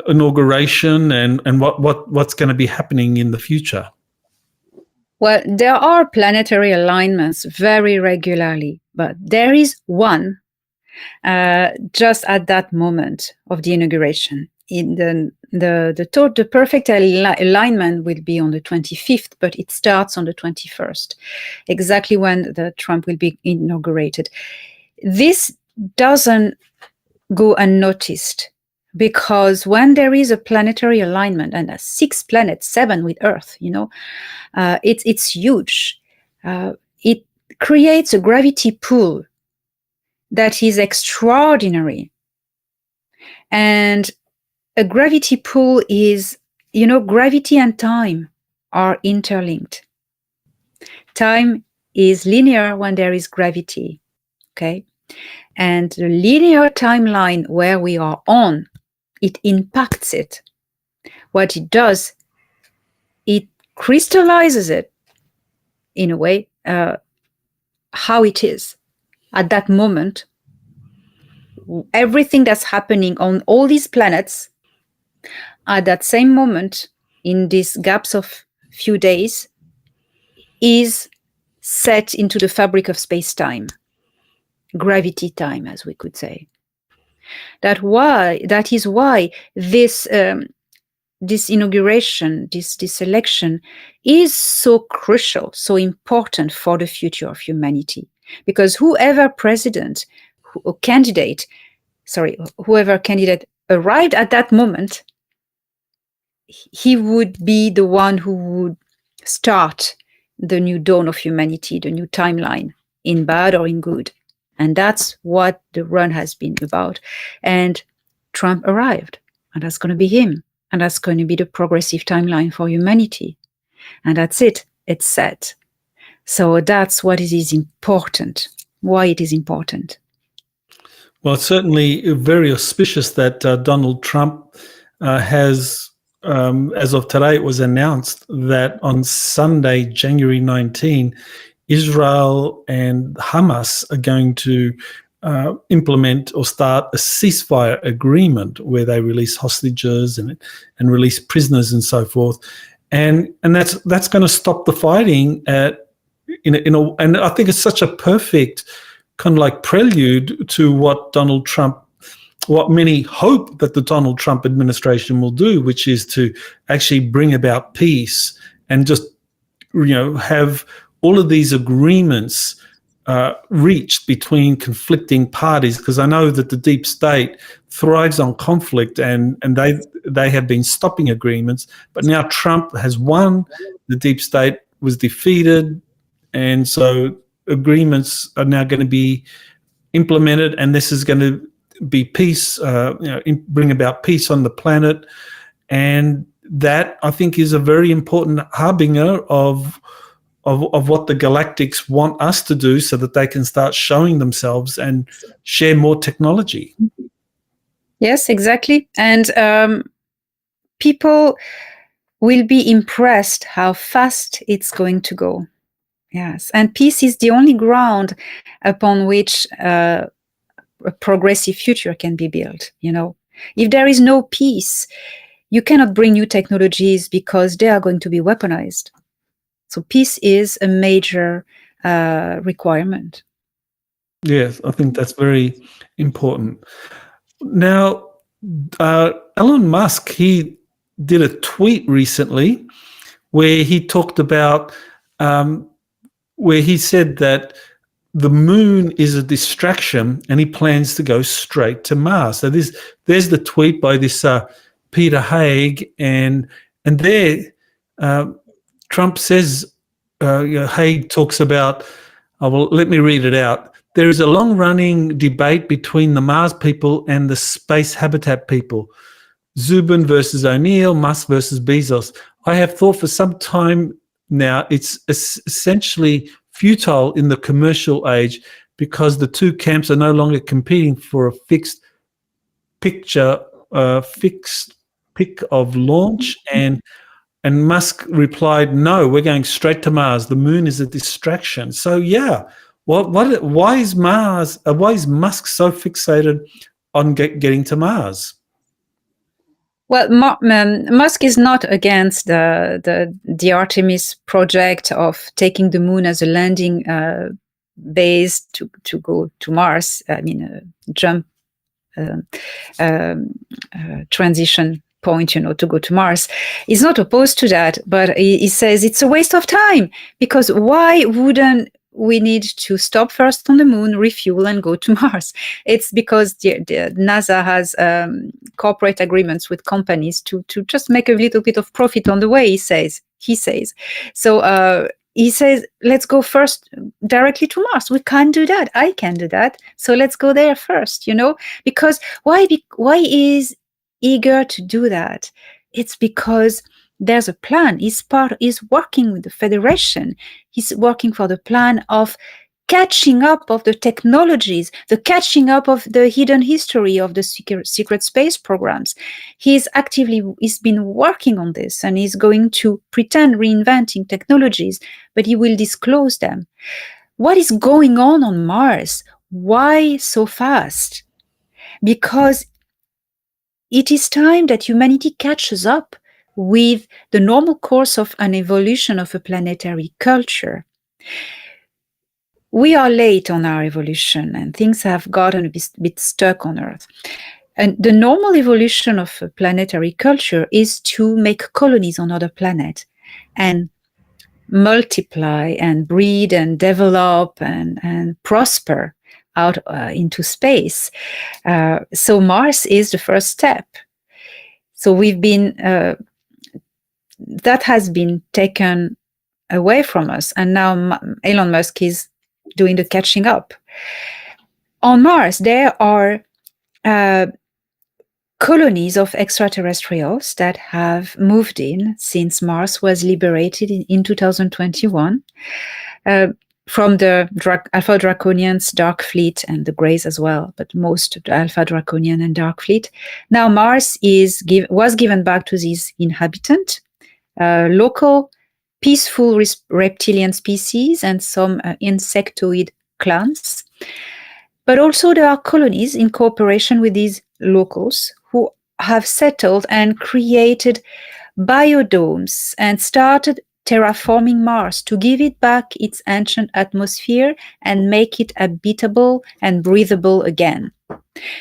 inauguration, and what's going to be happening in the future? Well, there are planetary alignments very regularly, but there is one just at that moment of the inauguration. In the perfect alignment will be on the 25th, but it starts on the 21st, exactly when the Trump will be inaugurated. This doesn't go unnoticed, because when there is a planetary alignment and 6 planets, 7 with Earth, it's huge. It creates a gravity pull that is extraordinary. And a gravity pull is, gravity and time are interlinked. Time is linear when there is gravity, okay? And the linear timeline where we are on, it impacts it. What it does, it crystallizes it in a way, how it is at that moment. Everything that's happening on all these planets at that same moment, in these gaps of few days, is set into the fabric of space-time, gravity time, as we could say. That is why this inauguration, this election, is so crucial, so important for the future of humanity. Because whoever president, whoever candidate arrived at that moment, he would be the one who would start the new dawn of humanity, the new timeline, in bad or in good. And that's what the run has been about. And Trump arrived, and that's going to be him. And that's going to be the progressive timeline for humanity. And that's it. It's set. So that's what it is important, why it is important. Well, it's certainly very auspicious that Donald Trump has, as of today, it was announced that on Sunday, January 19, Israel and Hamas are going to implement or start a ceasefire agreement where they release hostages and release prisoners and so forth, and that's going to stop the fighting and I think it's such a perfect kind of like prelude to what many hope that the Donald Trump administration will do, which is to actually bring about peace and just, have all of these agreements reached between conflicting parties, because I know that the deep state thrives on conflict, and they have been stopping agreements. But now Trump has won, the deep state was defeated, and so agreements are now going to be implemented, and this is going to be peace, bring about peace on the planet. And that, I think, is a very important harbinger of what the Galactics want us to do, so that they can start showing themselves and share more technology. Yes, exactly. And people will be impressed how fast it's going to go. Yes. And peace is the only ground upon which a progressive future can be built. If there is no peace, you cannot bring new technologies because they are going to be weaponized. So peace is a major requirement. Yes, I think that's very important. Now, Elon Musk, he did a tweet recently where he talked about, where he said that the moon is a distraction and he plans to go straight to Mars. So there's the tweet by this Peter Haig, and there Trump says, Haig talks about, well, let me read it out. There is a long-running debate between the Mars people and the space habitat people. Zubin versus O'Neill, Musk versus Bezos. I have thought for some time now it's essentially futile in the commercial age, because the two camps are no longer competing for a fixed pick of launch. And Musk replied, "No, we're going straight to Mars. The moon is a distraction." So yeah, why is Musk so fixated on getting to Mars? Well, Musk is not against the Artemis project of taking the moon as a landing base to go to Mars. I mean, jump transition point, to go to Mars. He's not opposed to that, but he says it's a waste of time, because why wouldn't we need to stop first on the moon, refuel, and go to Mars? It's because the NASA has corporate agreements with companies to just make a little bit of profit on the way, he says. So he says, let's go first directly to Mars. We can't do that. I can do that. So let's go there first, because why is eager to do that? It's because there's a plan. He's working with the Federation. He's working for the plan of catching up of the technologies, the catching up of the hidden history of the secret space programs. He's been working on this, and he's going to pretend reinventing technologies, but he will disclose them. What is going on Mars? Why so fast? Because it is time that humanity catches up with the normal course of an evolution of a planetary culture. We are late on our evolution, and things have gotten a bit stuck on Earth. And the normal evolution of a planetary culture is to make colonies on other planets and multiply and breed and develop and prosper out into space. So Mars is the first step. So we've been that has been taken away from us, and now Elon Musk is doing the catching up. On Mars, there are colonies of extraterrestrials that have moved in since Mars was liberated in 2021 from the Alpha Draconians, Dark Fleet, and the Greys as well, but most of the Alpha Draconian and Dark Fleet. Now Mars was given back to these inhabitants, local peaceful reptilian species and some insectoid clans. But also there are colonies in cooperation with these locals who have settled and created biodomes and started terraforming Mars to give it back its ancient atmosphere and make it habitable and breathable again.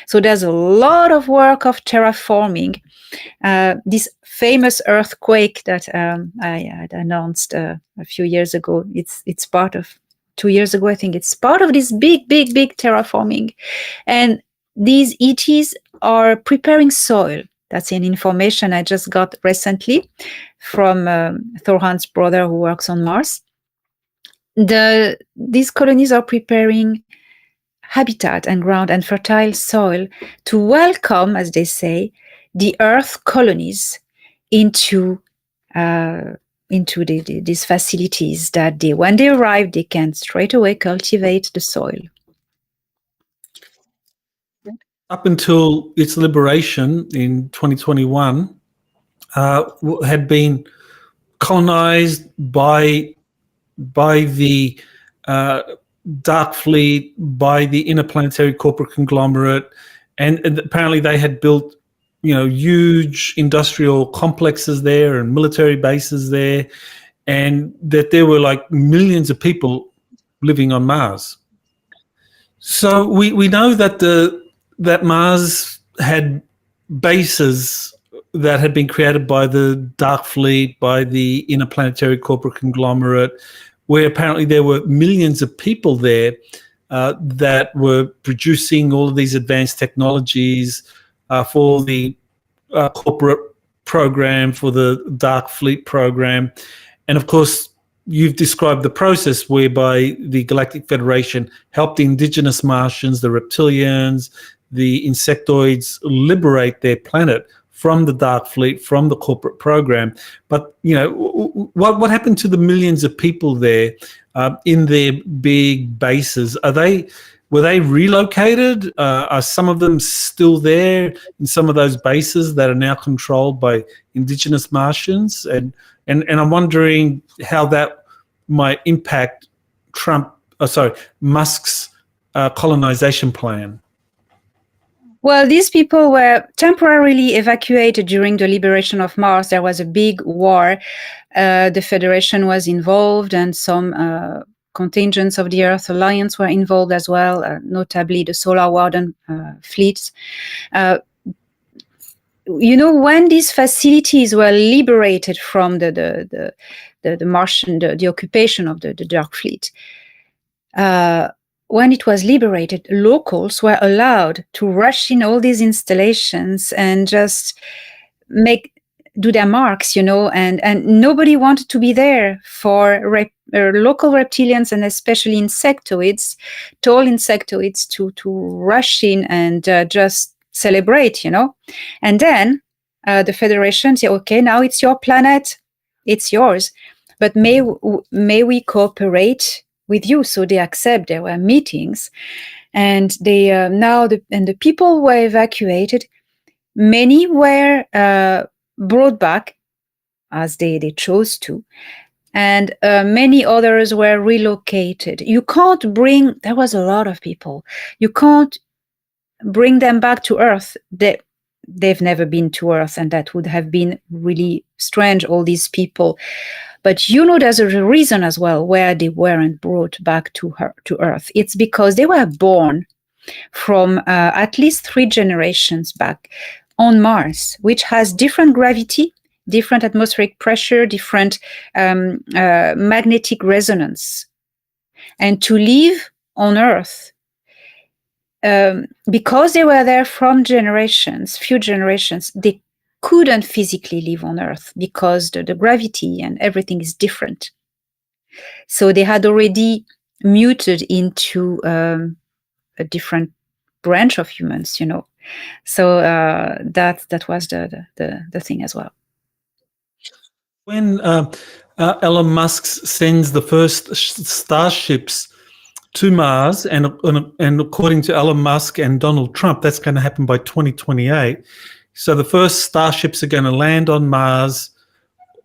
So there's a lot of work of terraforming. This famous earthquake that I had announced a few years ago, it's part of 2 years ago, I think it's part of this big terraforming. And these ETs are preparing soil. That's an information I just got recently from Thorhan's brother who works on Mars. These colonies are preparing habitat and ground and fertile soil to welcome, as they say, the Earth colonies into these facilities that when they arrive, they can straight away cultivate the soil. Up until its liberation in 2021, had been colonized by the Dark Fleet, by the interplanetary corporate conglomerate, and apparently they had built, huge industrial complexes there and military bases there, and that there were like millions of people living on Mars. So we know that Mars had bases that had been created by the Dark Fleet, by the interplanetary corporate conglomerate, where apparently there were millions of people there that were producing all of these advanced technologies for the corporate program, for the Dark Fleet program. And of course, you've described the process whereby the Galactic Federation helped indigenous Martians, the reptilians, the insectoids liberate their planet from the Dark Fleet, from the corporate program. But, what happened to the millions of people there in their big bases? Were they relocated? Are some of them still there in some of those bases that are now controlled by indigenous Martians? And I'm wondering how that might impact Musk's colonization plan. Well, these people were temporarily evacuated during the liberation of Mars. There was a big war. The Federation was involved, and some contingents of the Earth Alliance were involved as well, notably the Solar Warden fleets. When these facilities were liberated from the Martian, the occupation of the Dark Fleet, when it was liberated, locals were allowed to rush in all these installations and just do their marks, and nobody wanted to be there for local reptilians and especially insectoids, tall insectoids, to rush in and just celebrate, And then the Federation said, okay, now it's your planet, it's yours, but may we cooperate with you? So they accept. There were meetings, and they the people were evacuated. Many were brought back as they chose to, and many others were relocated. There was a lot of people. You can't bring them back to Earth. They've never been to Earth, and that would have been really strange, all these people. But there's a reason as well where they weren't brought back to Earth. It's because they were born from at least 3 generations back on Mars, which has different gravity, different atmospheric pressure, different magnetic resonance. And to live on Earth because they were there from few generations, they couldn't physically live on Earth because the gravity and everything is different. So they had already muted into a different branch of humans, So that was the thing as well. When Elon Musk sends the first starships to Mars, and according to Elon Musk and Donald Trump, that's going to happen by 2028. So the first starships are going to land on Mars,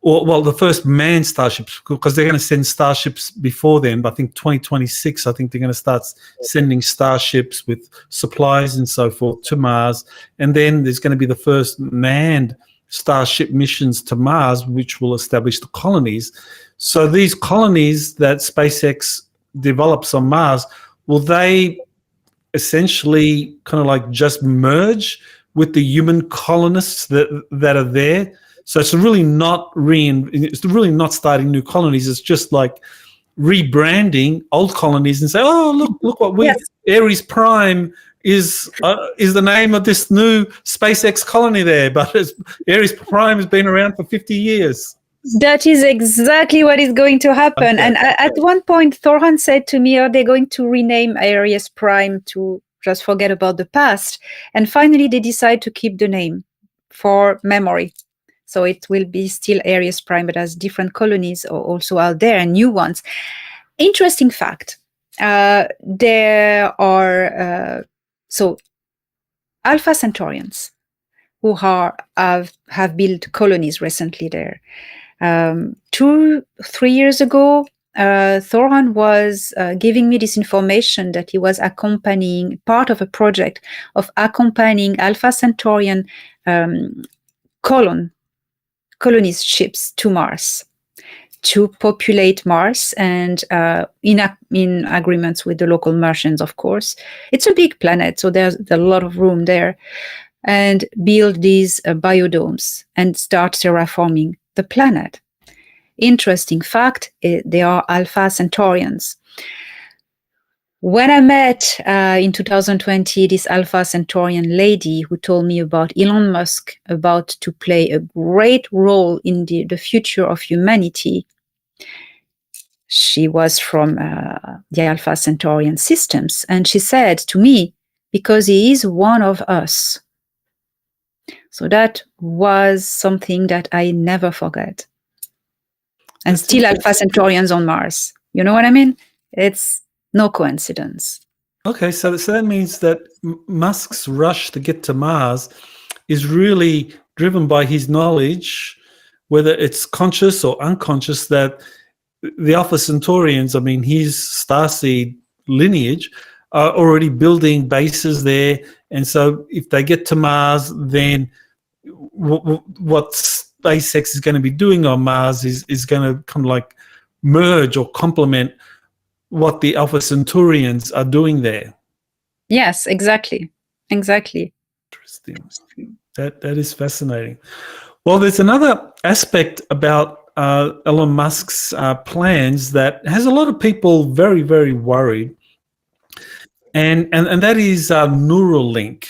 or the first manned starships, because they're going to send starships before then. But I think 2026, I think they're going to start sending starships with supplies and so forth to Mars. And then there's going to be the first manned starship missions to Mars, which will establish the colonies. So these colonies that SpaceX develops on Mars, will they essentially kind of like just merge with the human colonists that are there? So it's really not starting new colonies. It's just like rebranding old colonies and say, oh, look what we Ares Prime is the name of this new SpaceX colony there, but Ares Prime has been around for 50 years. That is exactly what is going to happen. Okay. And at one point, Thorhan said to me, are they going to rename Ares Prime to just forget about the past? And finally, they decide to keep the name for memory. So it will be still Ares Prime, but as different colonies are also out there and new ones. Interesting fact, there are Alpha Centaurians who have built colonies recently there. 2-3 years ago, Thorhan was giving me this information that he was accompanying part of a project of accompanying Alpha Centaurian colonist ships to Mars to populate Mars, and in agreements with the local Martians, of course. It's a big planet, so there's a lot of room there, and build these biodomes and start terraforming the planet. Interesting fact, they are Alpha Centaurians. When I met in 2020 this Alpha Centaurian lady who told me about Elon Musk about to play a great role in the future of humanity, she was from the Alpha Centaurian systems, and she said to me, because he is one of us. So that was something that I never forget. And still Alpha Centaurians on Mars. You know what I mean? It's no coincidence. Okay, so that means that Musk's rush to get to Mars is really driven by his knowledge, whether it's conscious or unconscious, that the Alpha Centaurians, I mean, his starseed lineage, are already building bases there. And so if they get to Mars, then what SpaceX is going to be doing on Mars is going to kind of like merge or complement what the Alpha Centaurians are doing there. Yes, exactly. Interesting. That is fascinating. Well, there's another aspect about Elon Musk's plans that has a lot of people very, very worried, and that is Neuralink.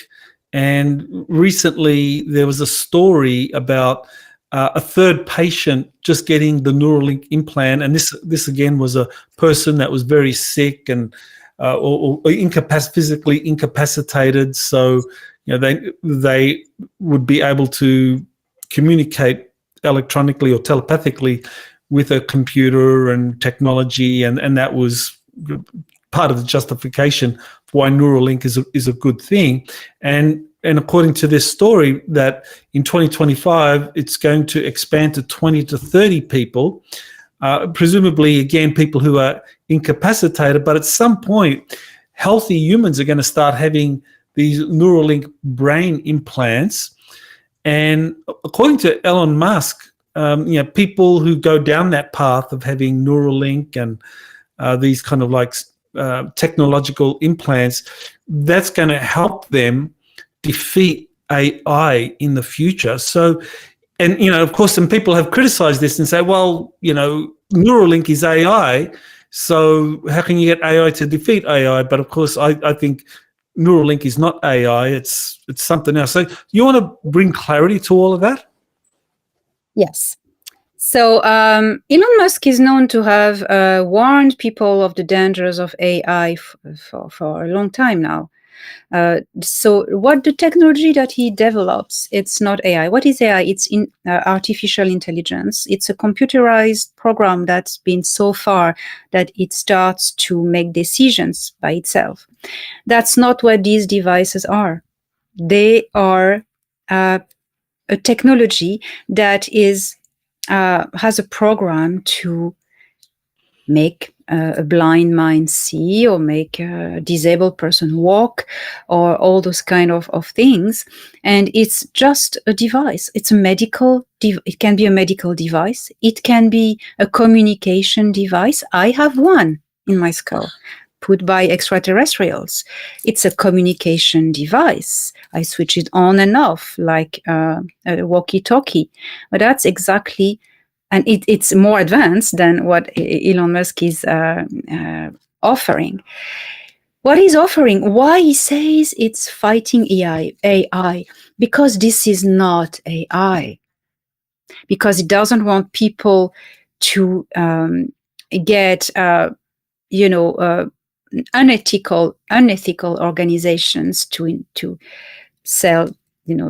And recently there was a story about a third patient just getting the Neuralink implant, and this again was a person that was very sick and or physically incapacitated. So they would be able to communicate electronically or telepathically with a computer and technology, and that was part of the justification for why Neuralink is a good thing. And according to this story, that in 2025 it's going to expand to 20 to 30 people, presumably again people who are incapacitated. But at some point, healthy humans are going to start having these Neuralink brain implants. And according to Elon Musk, people who go down that path of having Neuralink and these kind of like technological implants, that's going to help them defeat AI in the future. So, and of course, some people have criticized this and say, well, Neuralink is AI, so how can you get AI to defeat AI? But of course, I think Neuralink is not AI, it's something else. So you want to bring clarity to all of that? Yes. So Elon Musk is known to have warned people of the dangers of AI for a long time now. So what the technology that he develops, it's not AI. What is AI? It's artificial intelligence. It's a computerized program that's been so far that it starts to make decisions by itself. That's not what these devices are. They are a technology that is has a program to make a blind man see, or make a disabled person walk, or all those kind of things. And it's just a device. It's a it can be a medical device. It can be a communication device. I have one in my skull, put by extraterrestrials. It's a communication device. I switch it on and off like a walkie-talkie. But that's exactly, and it's more advanced than what Elon Musk is offering. What he's offering, why he says it's fighting AI, because this is not AI. Because it doesn't want people to get, unethical organizations to sell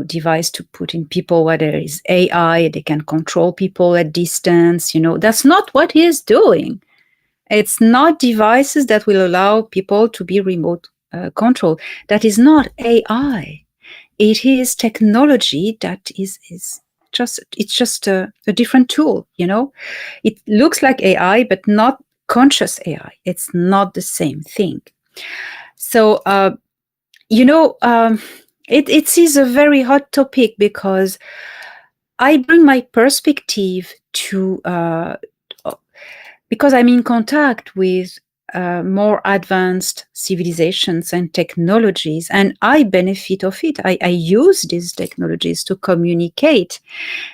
device to put in people, whether it's AI, they can control people at distance. That's not what he is doing. It's not devices that will allow people to be remote control. That is not AI. It is technology that is just a different tool. It looks like AI, but not conscious AI. It's not the same thing. So it is a very hot topic, because I bring my perspective to because I'm in contact with more advanced civilizations and technologies, and I benefit of it. I use these technologies to communicate,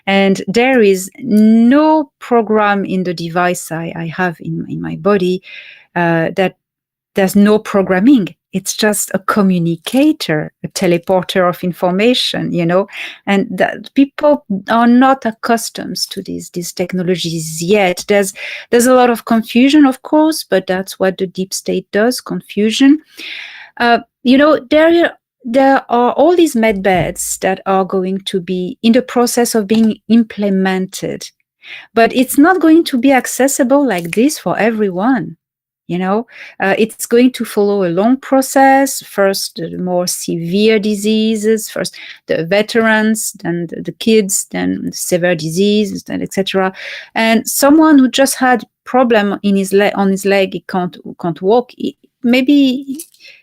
and there is no program in the device I have in my body that there's no programming. It's just a communicator, a teleporter of information, and that people are not accustomed to these technologies yet. There's a lot of confusion, of course, but that's what the deep state does, confusion. There are all these med beds that are going to be in the process of being implemented, but it's not going to be accessible like this for everyone. It's going to follow a long process. First, the more severe diseases, first the veterans, then the kids, then severe diseases, then etc. And someone who just had problem on his leg, he can't walk. Maybe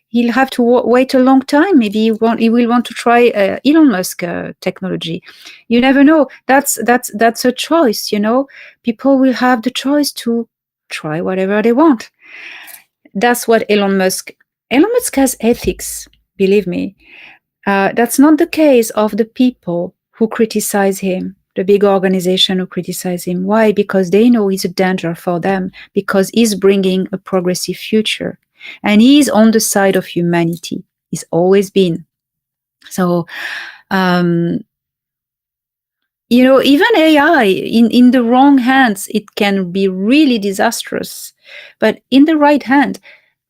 he'll have to wait a long time. Maybe he will want to try Elon Musk technology. You never know. That's a choice. People will have the choice to try whatever they want. That's what Elon Musk has ethics, believe me. That's not the case of the people who criticize him, the big organization who criticize him. Why? Because they know he's a danger for them, because he's bringing a progressive future. And he's on the side of humanity. He's always been. So, even AI, in the wrong hands, it can be really disastrous. But in the right hand,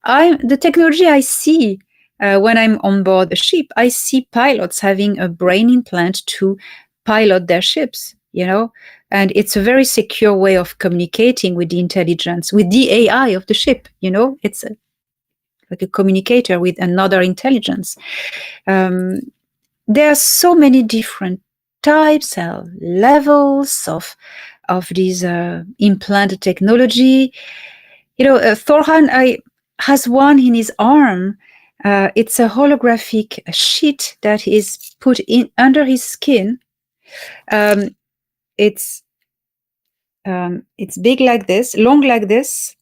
the technology I see when I'm on board a ship, I see pilots having a brain implant to pilot their ships, and it's a very secure way of communicating with the intelligence, with the AI of the ship, it's like a communicator with another intelligence. There are so many different types and levels of these implanted technology. Thorhan has one in his arm. It's a holographic sheet that is put in under his skin. It's big like this, long like this,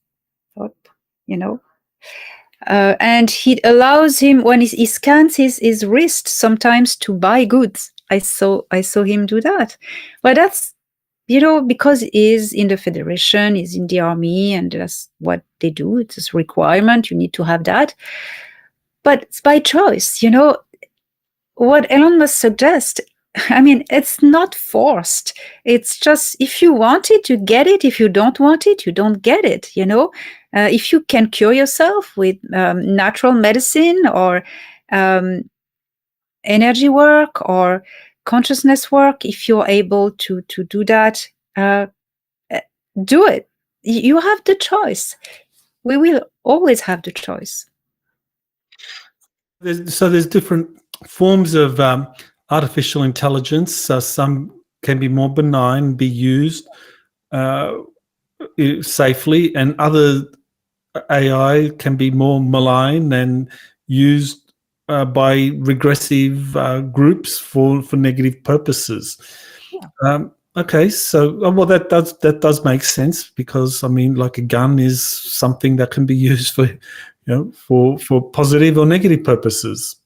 and he allows him, when he scans his wrist, sometimes to buy goods. I saw him do that. But that's, because he's in the Federation, he's in the army, and that's what they do. It's a requirement. You need to have that. but it's by choice. What Elon Musk suggests, I mean, it's not forced. It's just, if you want it, you get it. If you don't want it, you don't get it. If you can cure yourself with natural medicine or energy work or consciousness work, if you're able to do that, do it. You have the choice. We will always have the choice. There's different forms of artificial intelligence. Some can be more benign, be used safely, and other AI can be more malign and used by regressive groups for negative purposes. Yeah. Okay, so well, that does make sense, because I mean, like, a gun is something that can be used for, for positive or negative purposes.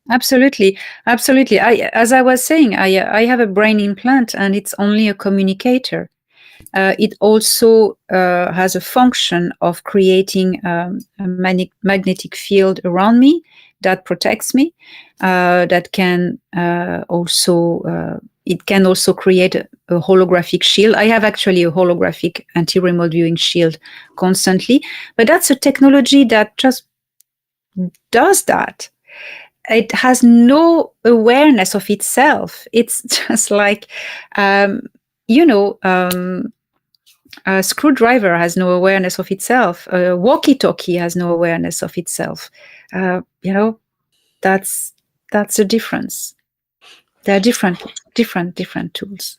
Absolutely. As I was saying, I have a brain implant, and it's only a communicator. It also has a function of creating a magnetic field around me that protects me. That can it can also create a holographic shield. I have actually a holographic anti-remote viewing shield constantly, but that's a technology that just does that. It has no awareness of itself. It's just like, a screwdriver has no awareness of itself. A walkie-talkie has no awareness of itself. That's a difference. There are different tools.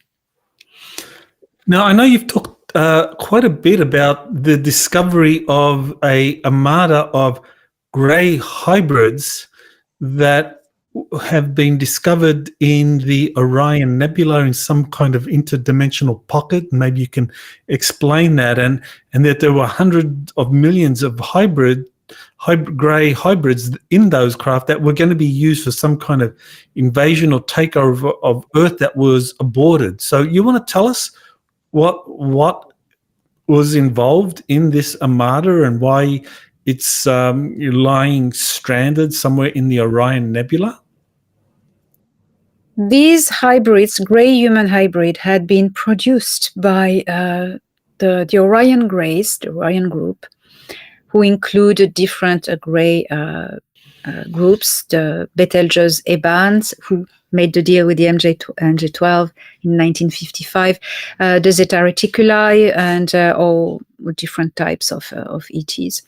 Now, I know you've talked quite a bit about the discovery of a armada of grey hybrids that have been discovered in the Orion Nebula in some kind of interdimensional pocket. Maybe you can explain that, and that there were hundreds of millions of grey hybrids in those craft that were going to be used for some kind of invasion or takeover of Earth that was aborted. So you want to tell us what was involved in this armada and why it's lying stranded somewhere in the Orion Nebula? These hybrids, grey human hybrid, had been produced by the Orion Greys, the Orion group, who included different grey groups, the Betelgeuse A-bands, who made the deal with the MJ12 in 1955, the Zeta Reticuli, and all different types of ETs.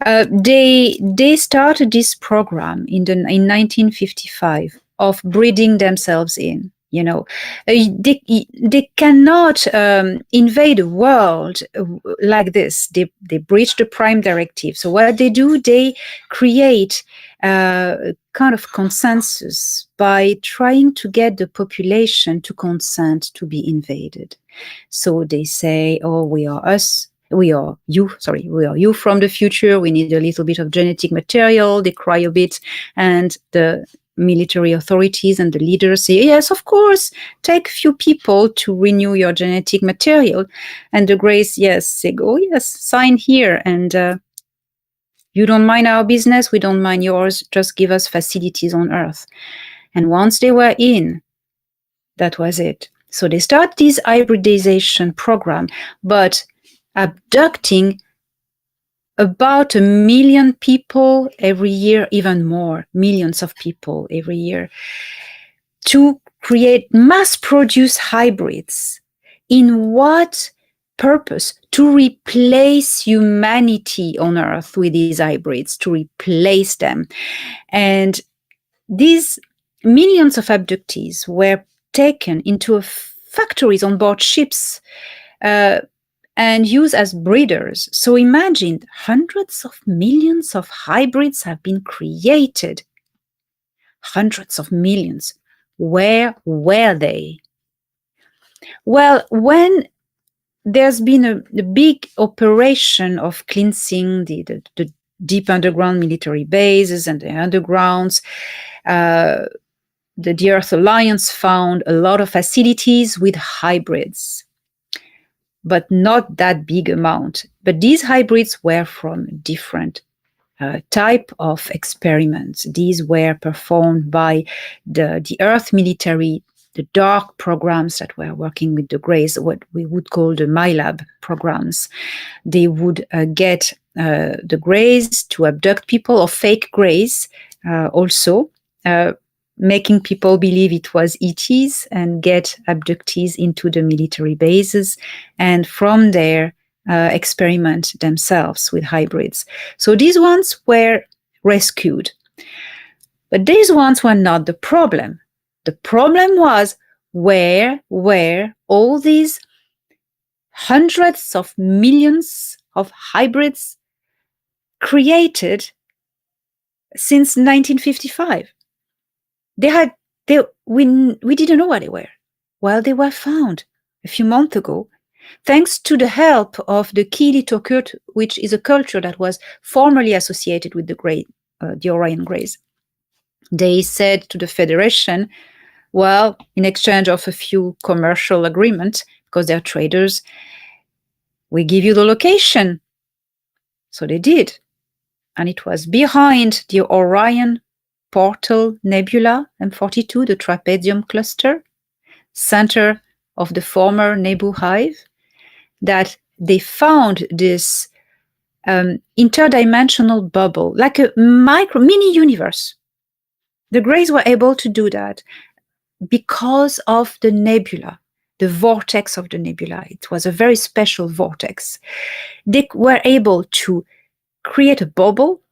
They started this program in 1955 of breeding themselves in. They cannot invade a world like this. They breach the prime directive. So what they do, they create a kind of consensus by trying to get the population to consent to be invaded. So they say, oh, we are you from the future. We need a little bit of genetic material. They cry a bit, and the military authorities and the leaders say, yes, of course, take a few people to renew your genetic material. And the Greys, yes, they go, yes, sign here. And you don't mind our business, we don't mind yours, just give us facilities on Earth. And once they were in, that was it. So they start this hybridization program, but abducting about 1 million people every year, even more, millions of people every year, to create mass-produced hybrids. In what purpose? To replace humanity on Earth with these hybrids, to replace them. And these millions of abductees were taken into factories on board ships, and used as breeders. So imagine, hundreds of millions of hybrids have been created. Hundreds of millions. Where were they? Well, when there's been a big operation of cleansing the deep underground military bases and the undergrounds, the Earth Alliance found a lot of facilities with hybrids, but not that big amount. But these hybrids were from different type of experiments. These were performed by the Earth military, the dark programs that were working with the Greys, what we would call the MyLab programs. They would get the Greys to abduct people, or fake Greys also, making people believe it was ETs and get abductees into the military bases, and from there experiment themselves with hybrids. So these ones were rescued. But these ones were not the problem. The problem was, where were all these hundreds of millions of hybrids created since 1955? We didn't know where they were. Well, they were found a few months ago, thanks to the help of the Kili-Tokurt, which is a culture that was formerly associated with the Orion Greys. They said to the Federation, well, in exchange of a few commercial agreements, because they're traders, we give you the location. So they did. And it was behind the Orion Portal Nebula, M42, the Trapezium cluster, center of the former Nebu hive, that they found this interdimensional bubble, like a mini universe. The Greys were able to do that because of the nebula, the vortex of the nebula. It was a very special vortex. They were able to create a bubble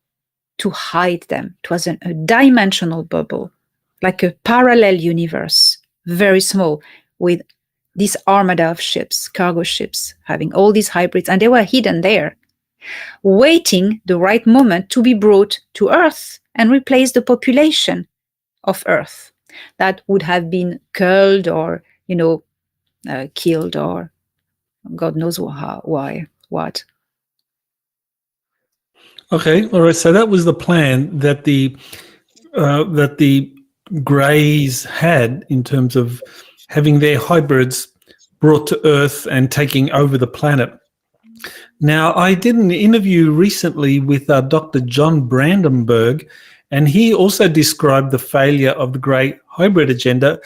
to hide them. It was a dimensional bubble, like a parallel universe, very small, with this armada of ships, cargo ships, having all these hybrids, and they were hidden there, waiting the right moment to be brought to Earth and replace the population of Earth that would have been culled or, killed, or God knows why, what. Okay, all right. So that was the plan that the Greys had in terms of having their hybrids brought to Earth and taking over the planet. Now, I did an interview recently with Dr. John Brandenburg, and he also described the failure of the Grey hybrid agenda.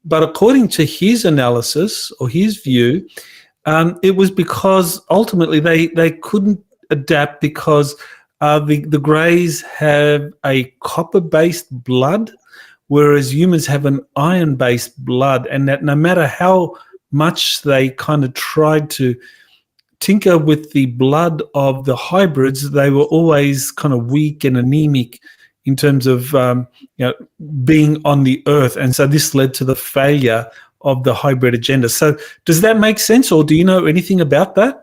But according to his analysis or his view, it was because ultimately they couldn't adapt because the Greys have a copper-based blood, whereas humans have an iron-based blood, and that no matter how much they kind of tried to tinker with the blood of the hybrids, they were always kind of weak and anemic in terms of being on the Earth, and so this led to the failure of the hybrid agenda. So does that make sense, or do you know anything about that?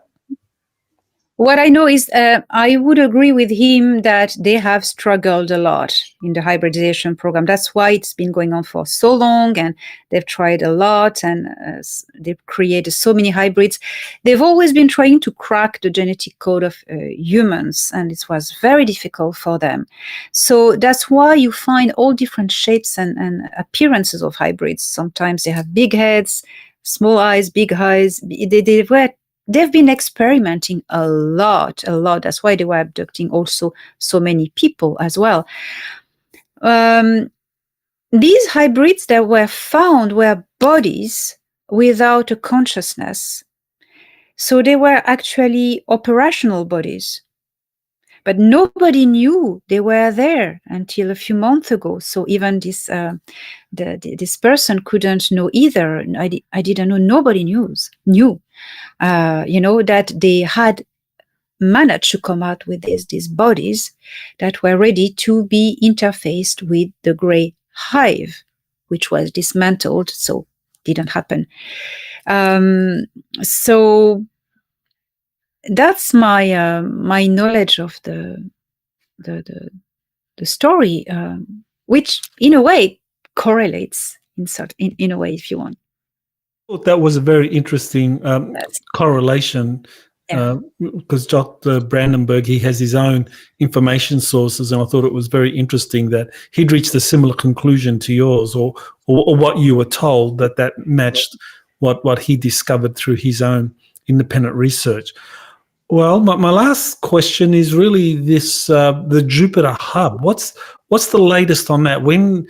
What I know is I would agree with him that they have struggled a lot in the hybridization program. That's why it's been going on for so long, and they've tried a lot, and they've created so many hybrids. They've always been trying to crack the genetic code of humans, and it was very difficult for them. So that's why you find all different shapes and appearances of hybrids. Sometimes they have big heads, small eyes, big eyes. They've been experimenting a lot. That's why they were abducting also so many people as well. These hybrids that were found were bodies without a consciousness. So they were actually operational bodies. But nobody knew they were there until a few months ago. So even this person couldn't know either. I didn't know. Nobody knew. That they had managed to come out with these bodies that were ready to be interfaced with the Grey hive, which was dismantled, so didn't happen. So that's my my knowledge of the story, which in a way correlates in a way, if you want. I thought that was a very interesting correlation, because Dr. Brandenburg, he has his own information sources, and I thought it was very interesting that he'd reached a similar conclusion to yours, or what you were told, that matched what he discovered through his own independent research. Well, my last question is really this: the Jupiter hub. What's the latest on that? When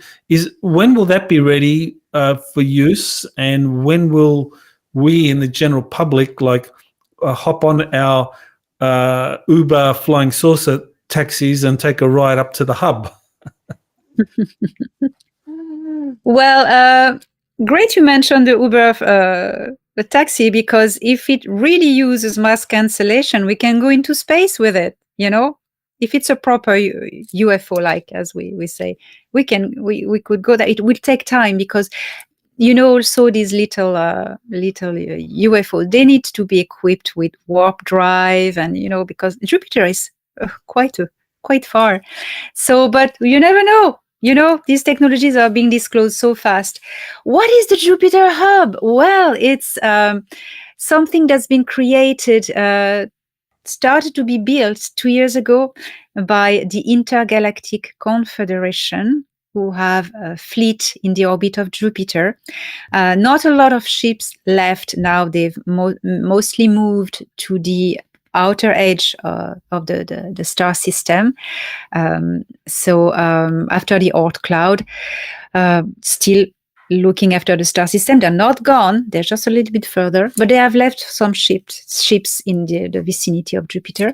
will that be ready for use, and when will we in the general public hop on our Uber flying saucer taxis and take a ride up to the hub? Well, great you mentioned the Uber the taxi, because if it really uses mass cancellation, we can go into space with it, if it's a proper UFO, like as we say, we could go there. It will take time because also these little UFO, they need to be equipped with warp drive, and because Jupiter is quite far. So, but you never know. These technologies are being disclosed so fast. What is the Jupiter Hub? Well, it's something that's been created, started to be built 2 years ago by the Intergalactic Confederation, who have a fleet in the orbit of Jupiter. Not a lot of ships left now. They've mostly moved to the outer edge of the star system. So after the Oort cloud, still looking after the star system. They're not gone. They're just a little bit further, but they have left some ships in the vicinity of Jupiter.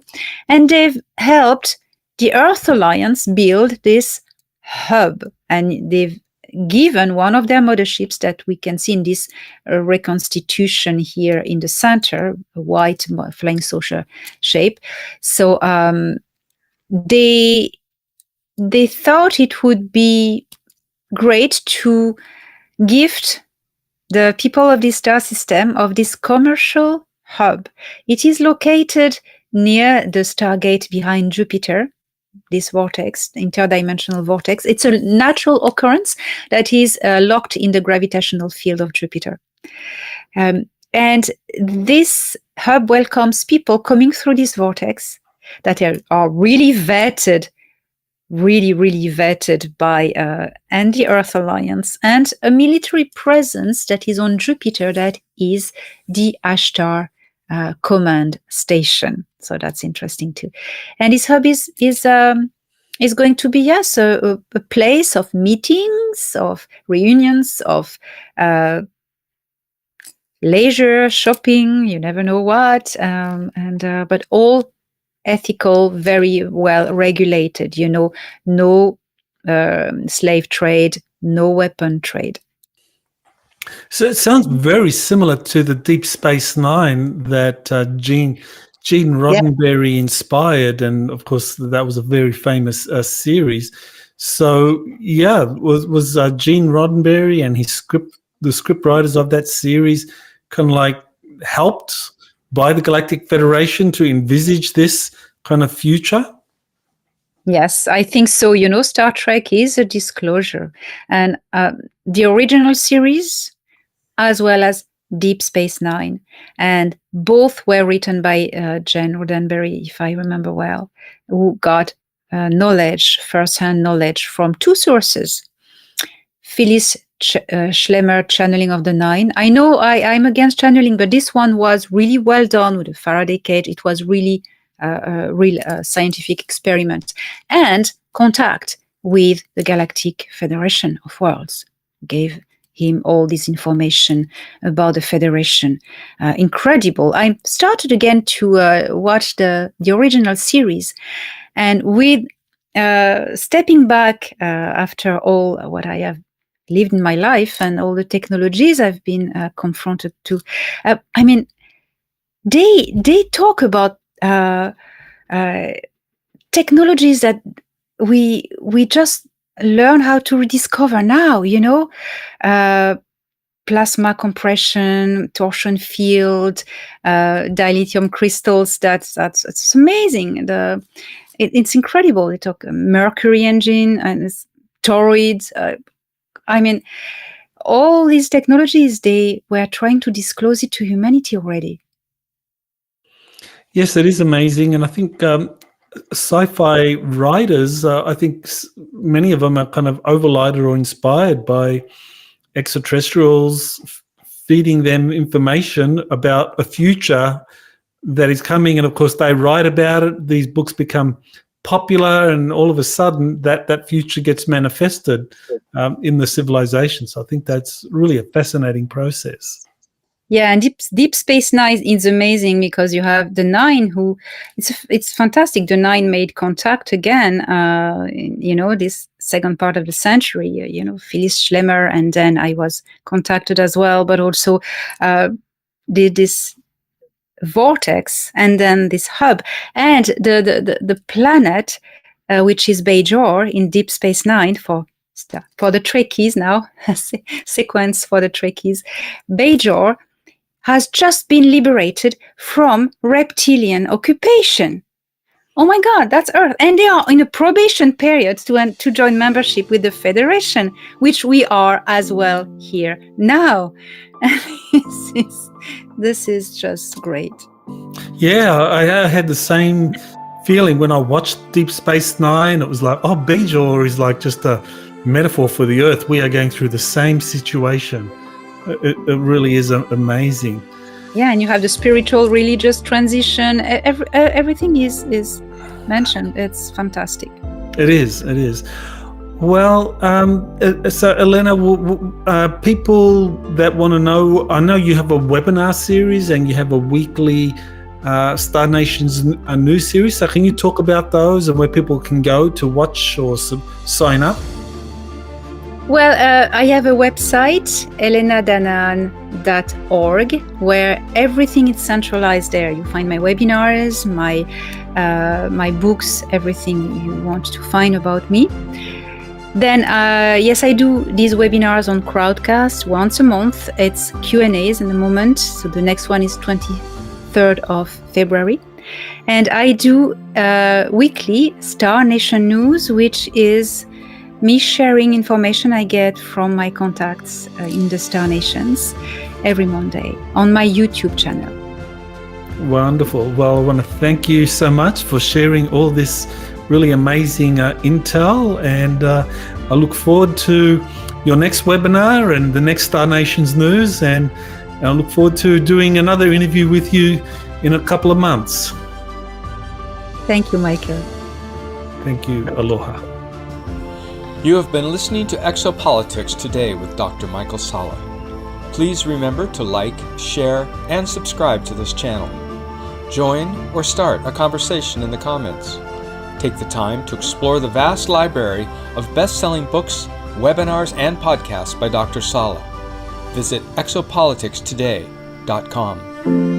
And they've helped the Earth Alliance build this hub. And they've given one of their motherships that we can see in this reconstitution here in the center, a white flying saucer shape. So they thought it would be great to gift the people of this star system of this commercial hub. It is located near the Stargate behind Jupiter, this vortex, interdimensional vortex. It's a natural occurrence that is locked in the gravitational field of Jupiter. And this hub welcomes people coming through this vortex that are really vetted, really vetted by and the Earth Alliance, and a military presence that is on Jupiter, that is the Ashtar command station. So that's interesting too. And this hub is going to be, yes, a place of meetings, of reunions, of leisure, shopping, you never know what, but all ethical, very well regulated, no slave trade, no weapon trade. So it sounds very similar to the Deep Space Nine that Gene Roddenberry inspired, and of course that was a very famous series. So yeah, was Gene Roddenberry and the script writers of that series kind of like helped by the Galactic Federation to envisage this kind of future? Yes, I think so. Star Trek is a disclosure, and the original series as well as Deep Space Nine, and both were written by Gene Roddenberry, if I remember well, who got first-hand knowledge from two sources. Phyllis Schlemmer channeling of the Nine. I know I'm against channeling, but this one was really well done with a Faraday cage. It was really a real scientific experiment, and contact with the Galactic Federation of Worlds gave him all this information about the Federation. Incredible. I started again to watch the original series, and with stepping back after all what I have lived in my life and all the technologies I've been confronted to, they talk about technologies that we just learn how to rediscover now, plasma compression, torsion field, dilithium crystals. That's amazing. It's incredible. They talk Mercury engine and toroids. All these technologies, they were trying to disclose it to humanity already. Yes, it is amazing, and I think sci-fi writers, I think many of them are kind of overlighted or inspired by extraterrestrials feeding them information about a future that is coming, and of course they write about it. These books become popular, and all of a sudden that future gets manifested in the civilization. So I think that's really a fascinating process. Yeah, and Deep Space Nine is amazing because you have Danaan, who it's fantastic. Danaan made contact again, this second part of the century. Phyllis Schlemmer, and then I was contacted as well, but also did this vortex, and then this hub, and the planet, which is Bajor in Deep Space Nine for the Trekkies now, sequence for the Trekkies. Bajor has just been liberated from reptilian occupation. Oh my God, that's Earth. And they are in a probation period to join membership with the Federation, which we are as well here now. This is just great. Yeah, I had the same feeling when I watched Deep Space Nine. It was like, oh, Bajor is like just a metaphor for the Earth. We are going through the same situation. It really is amazing. Yeah, and you have the spiritual, religious transition. Everything is mentioned. It's fantastic. It is. Well, so Elena, people that want to know, I know you have a webinar series and you have a weekly Star Nations news series. So can you talk about those and where people can go to watch or sign up? Well, I have a website, elenadanaan.org, where everything is centralized there. You find my webinars, my books, everything you want to find about me. Then, yes, I do these webinars on Crowdcast once a month. It's Q&As in the moment. So the next one is 23rd of February. And I do weekly Star Nation News, which is me sharing information I get from my contacts in the Star Nations every Monday on my YouTube channel. Wonderful. Well, I want to thank you so much for sharing all this really amazing intel, and I look forward to your next webinar and the next Star Nations news, and I look forward to doing another interview with you in a couple of months. Thank you, Michael. Thank you. Aloha. You have been listening to Exopolitics Today with Dr. Michael Salla. Please remember to like, share, and subscribe to this channel. Join or start a conversation in the comments. Take the time to explore the vast library of best-selling books, webinars, and podcasts by Dr. Salla. Visit exopoliticstoday.com.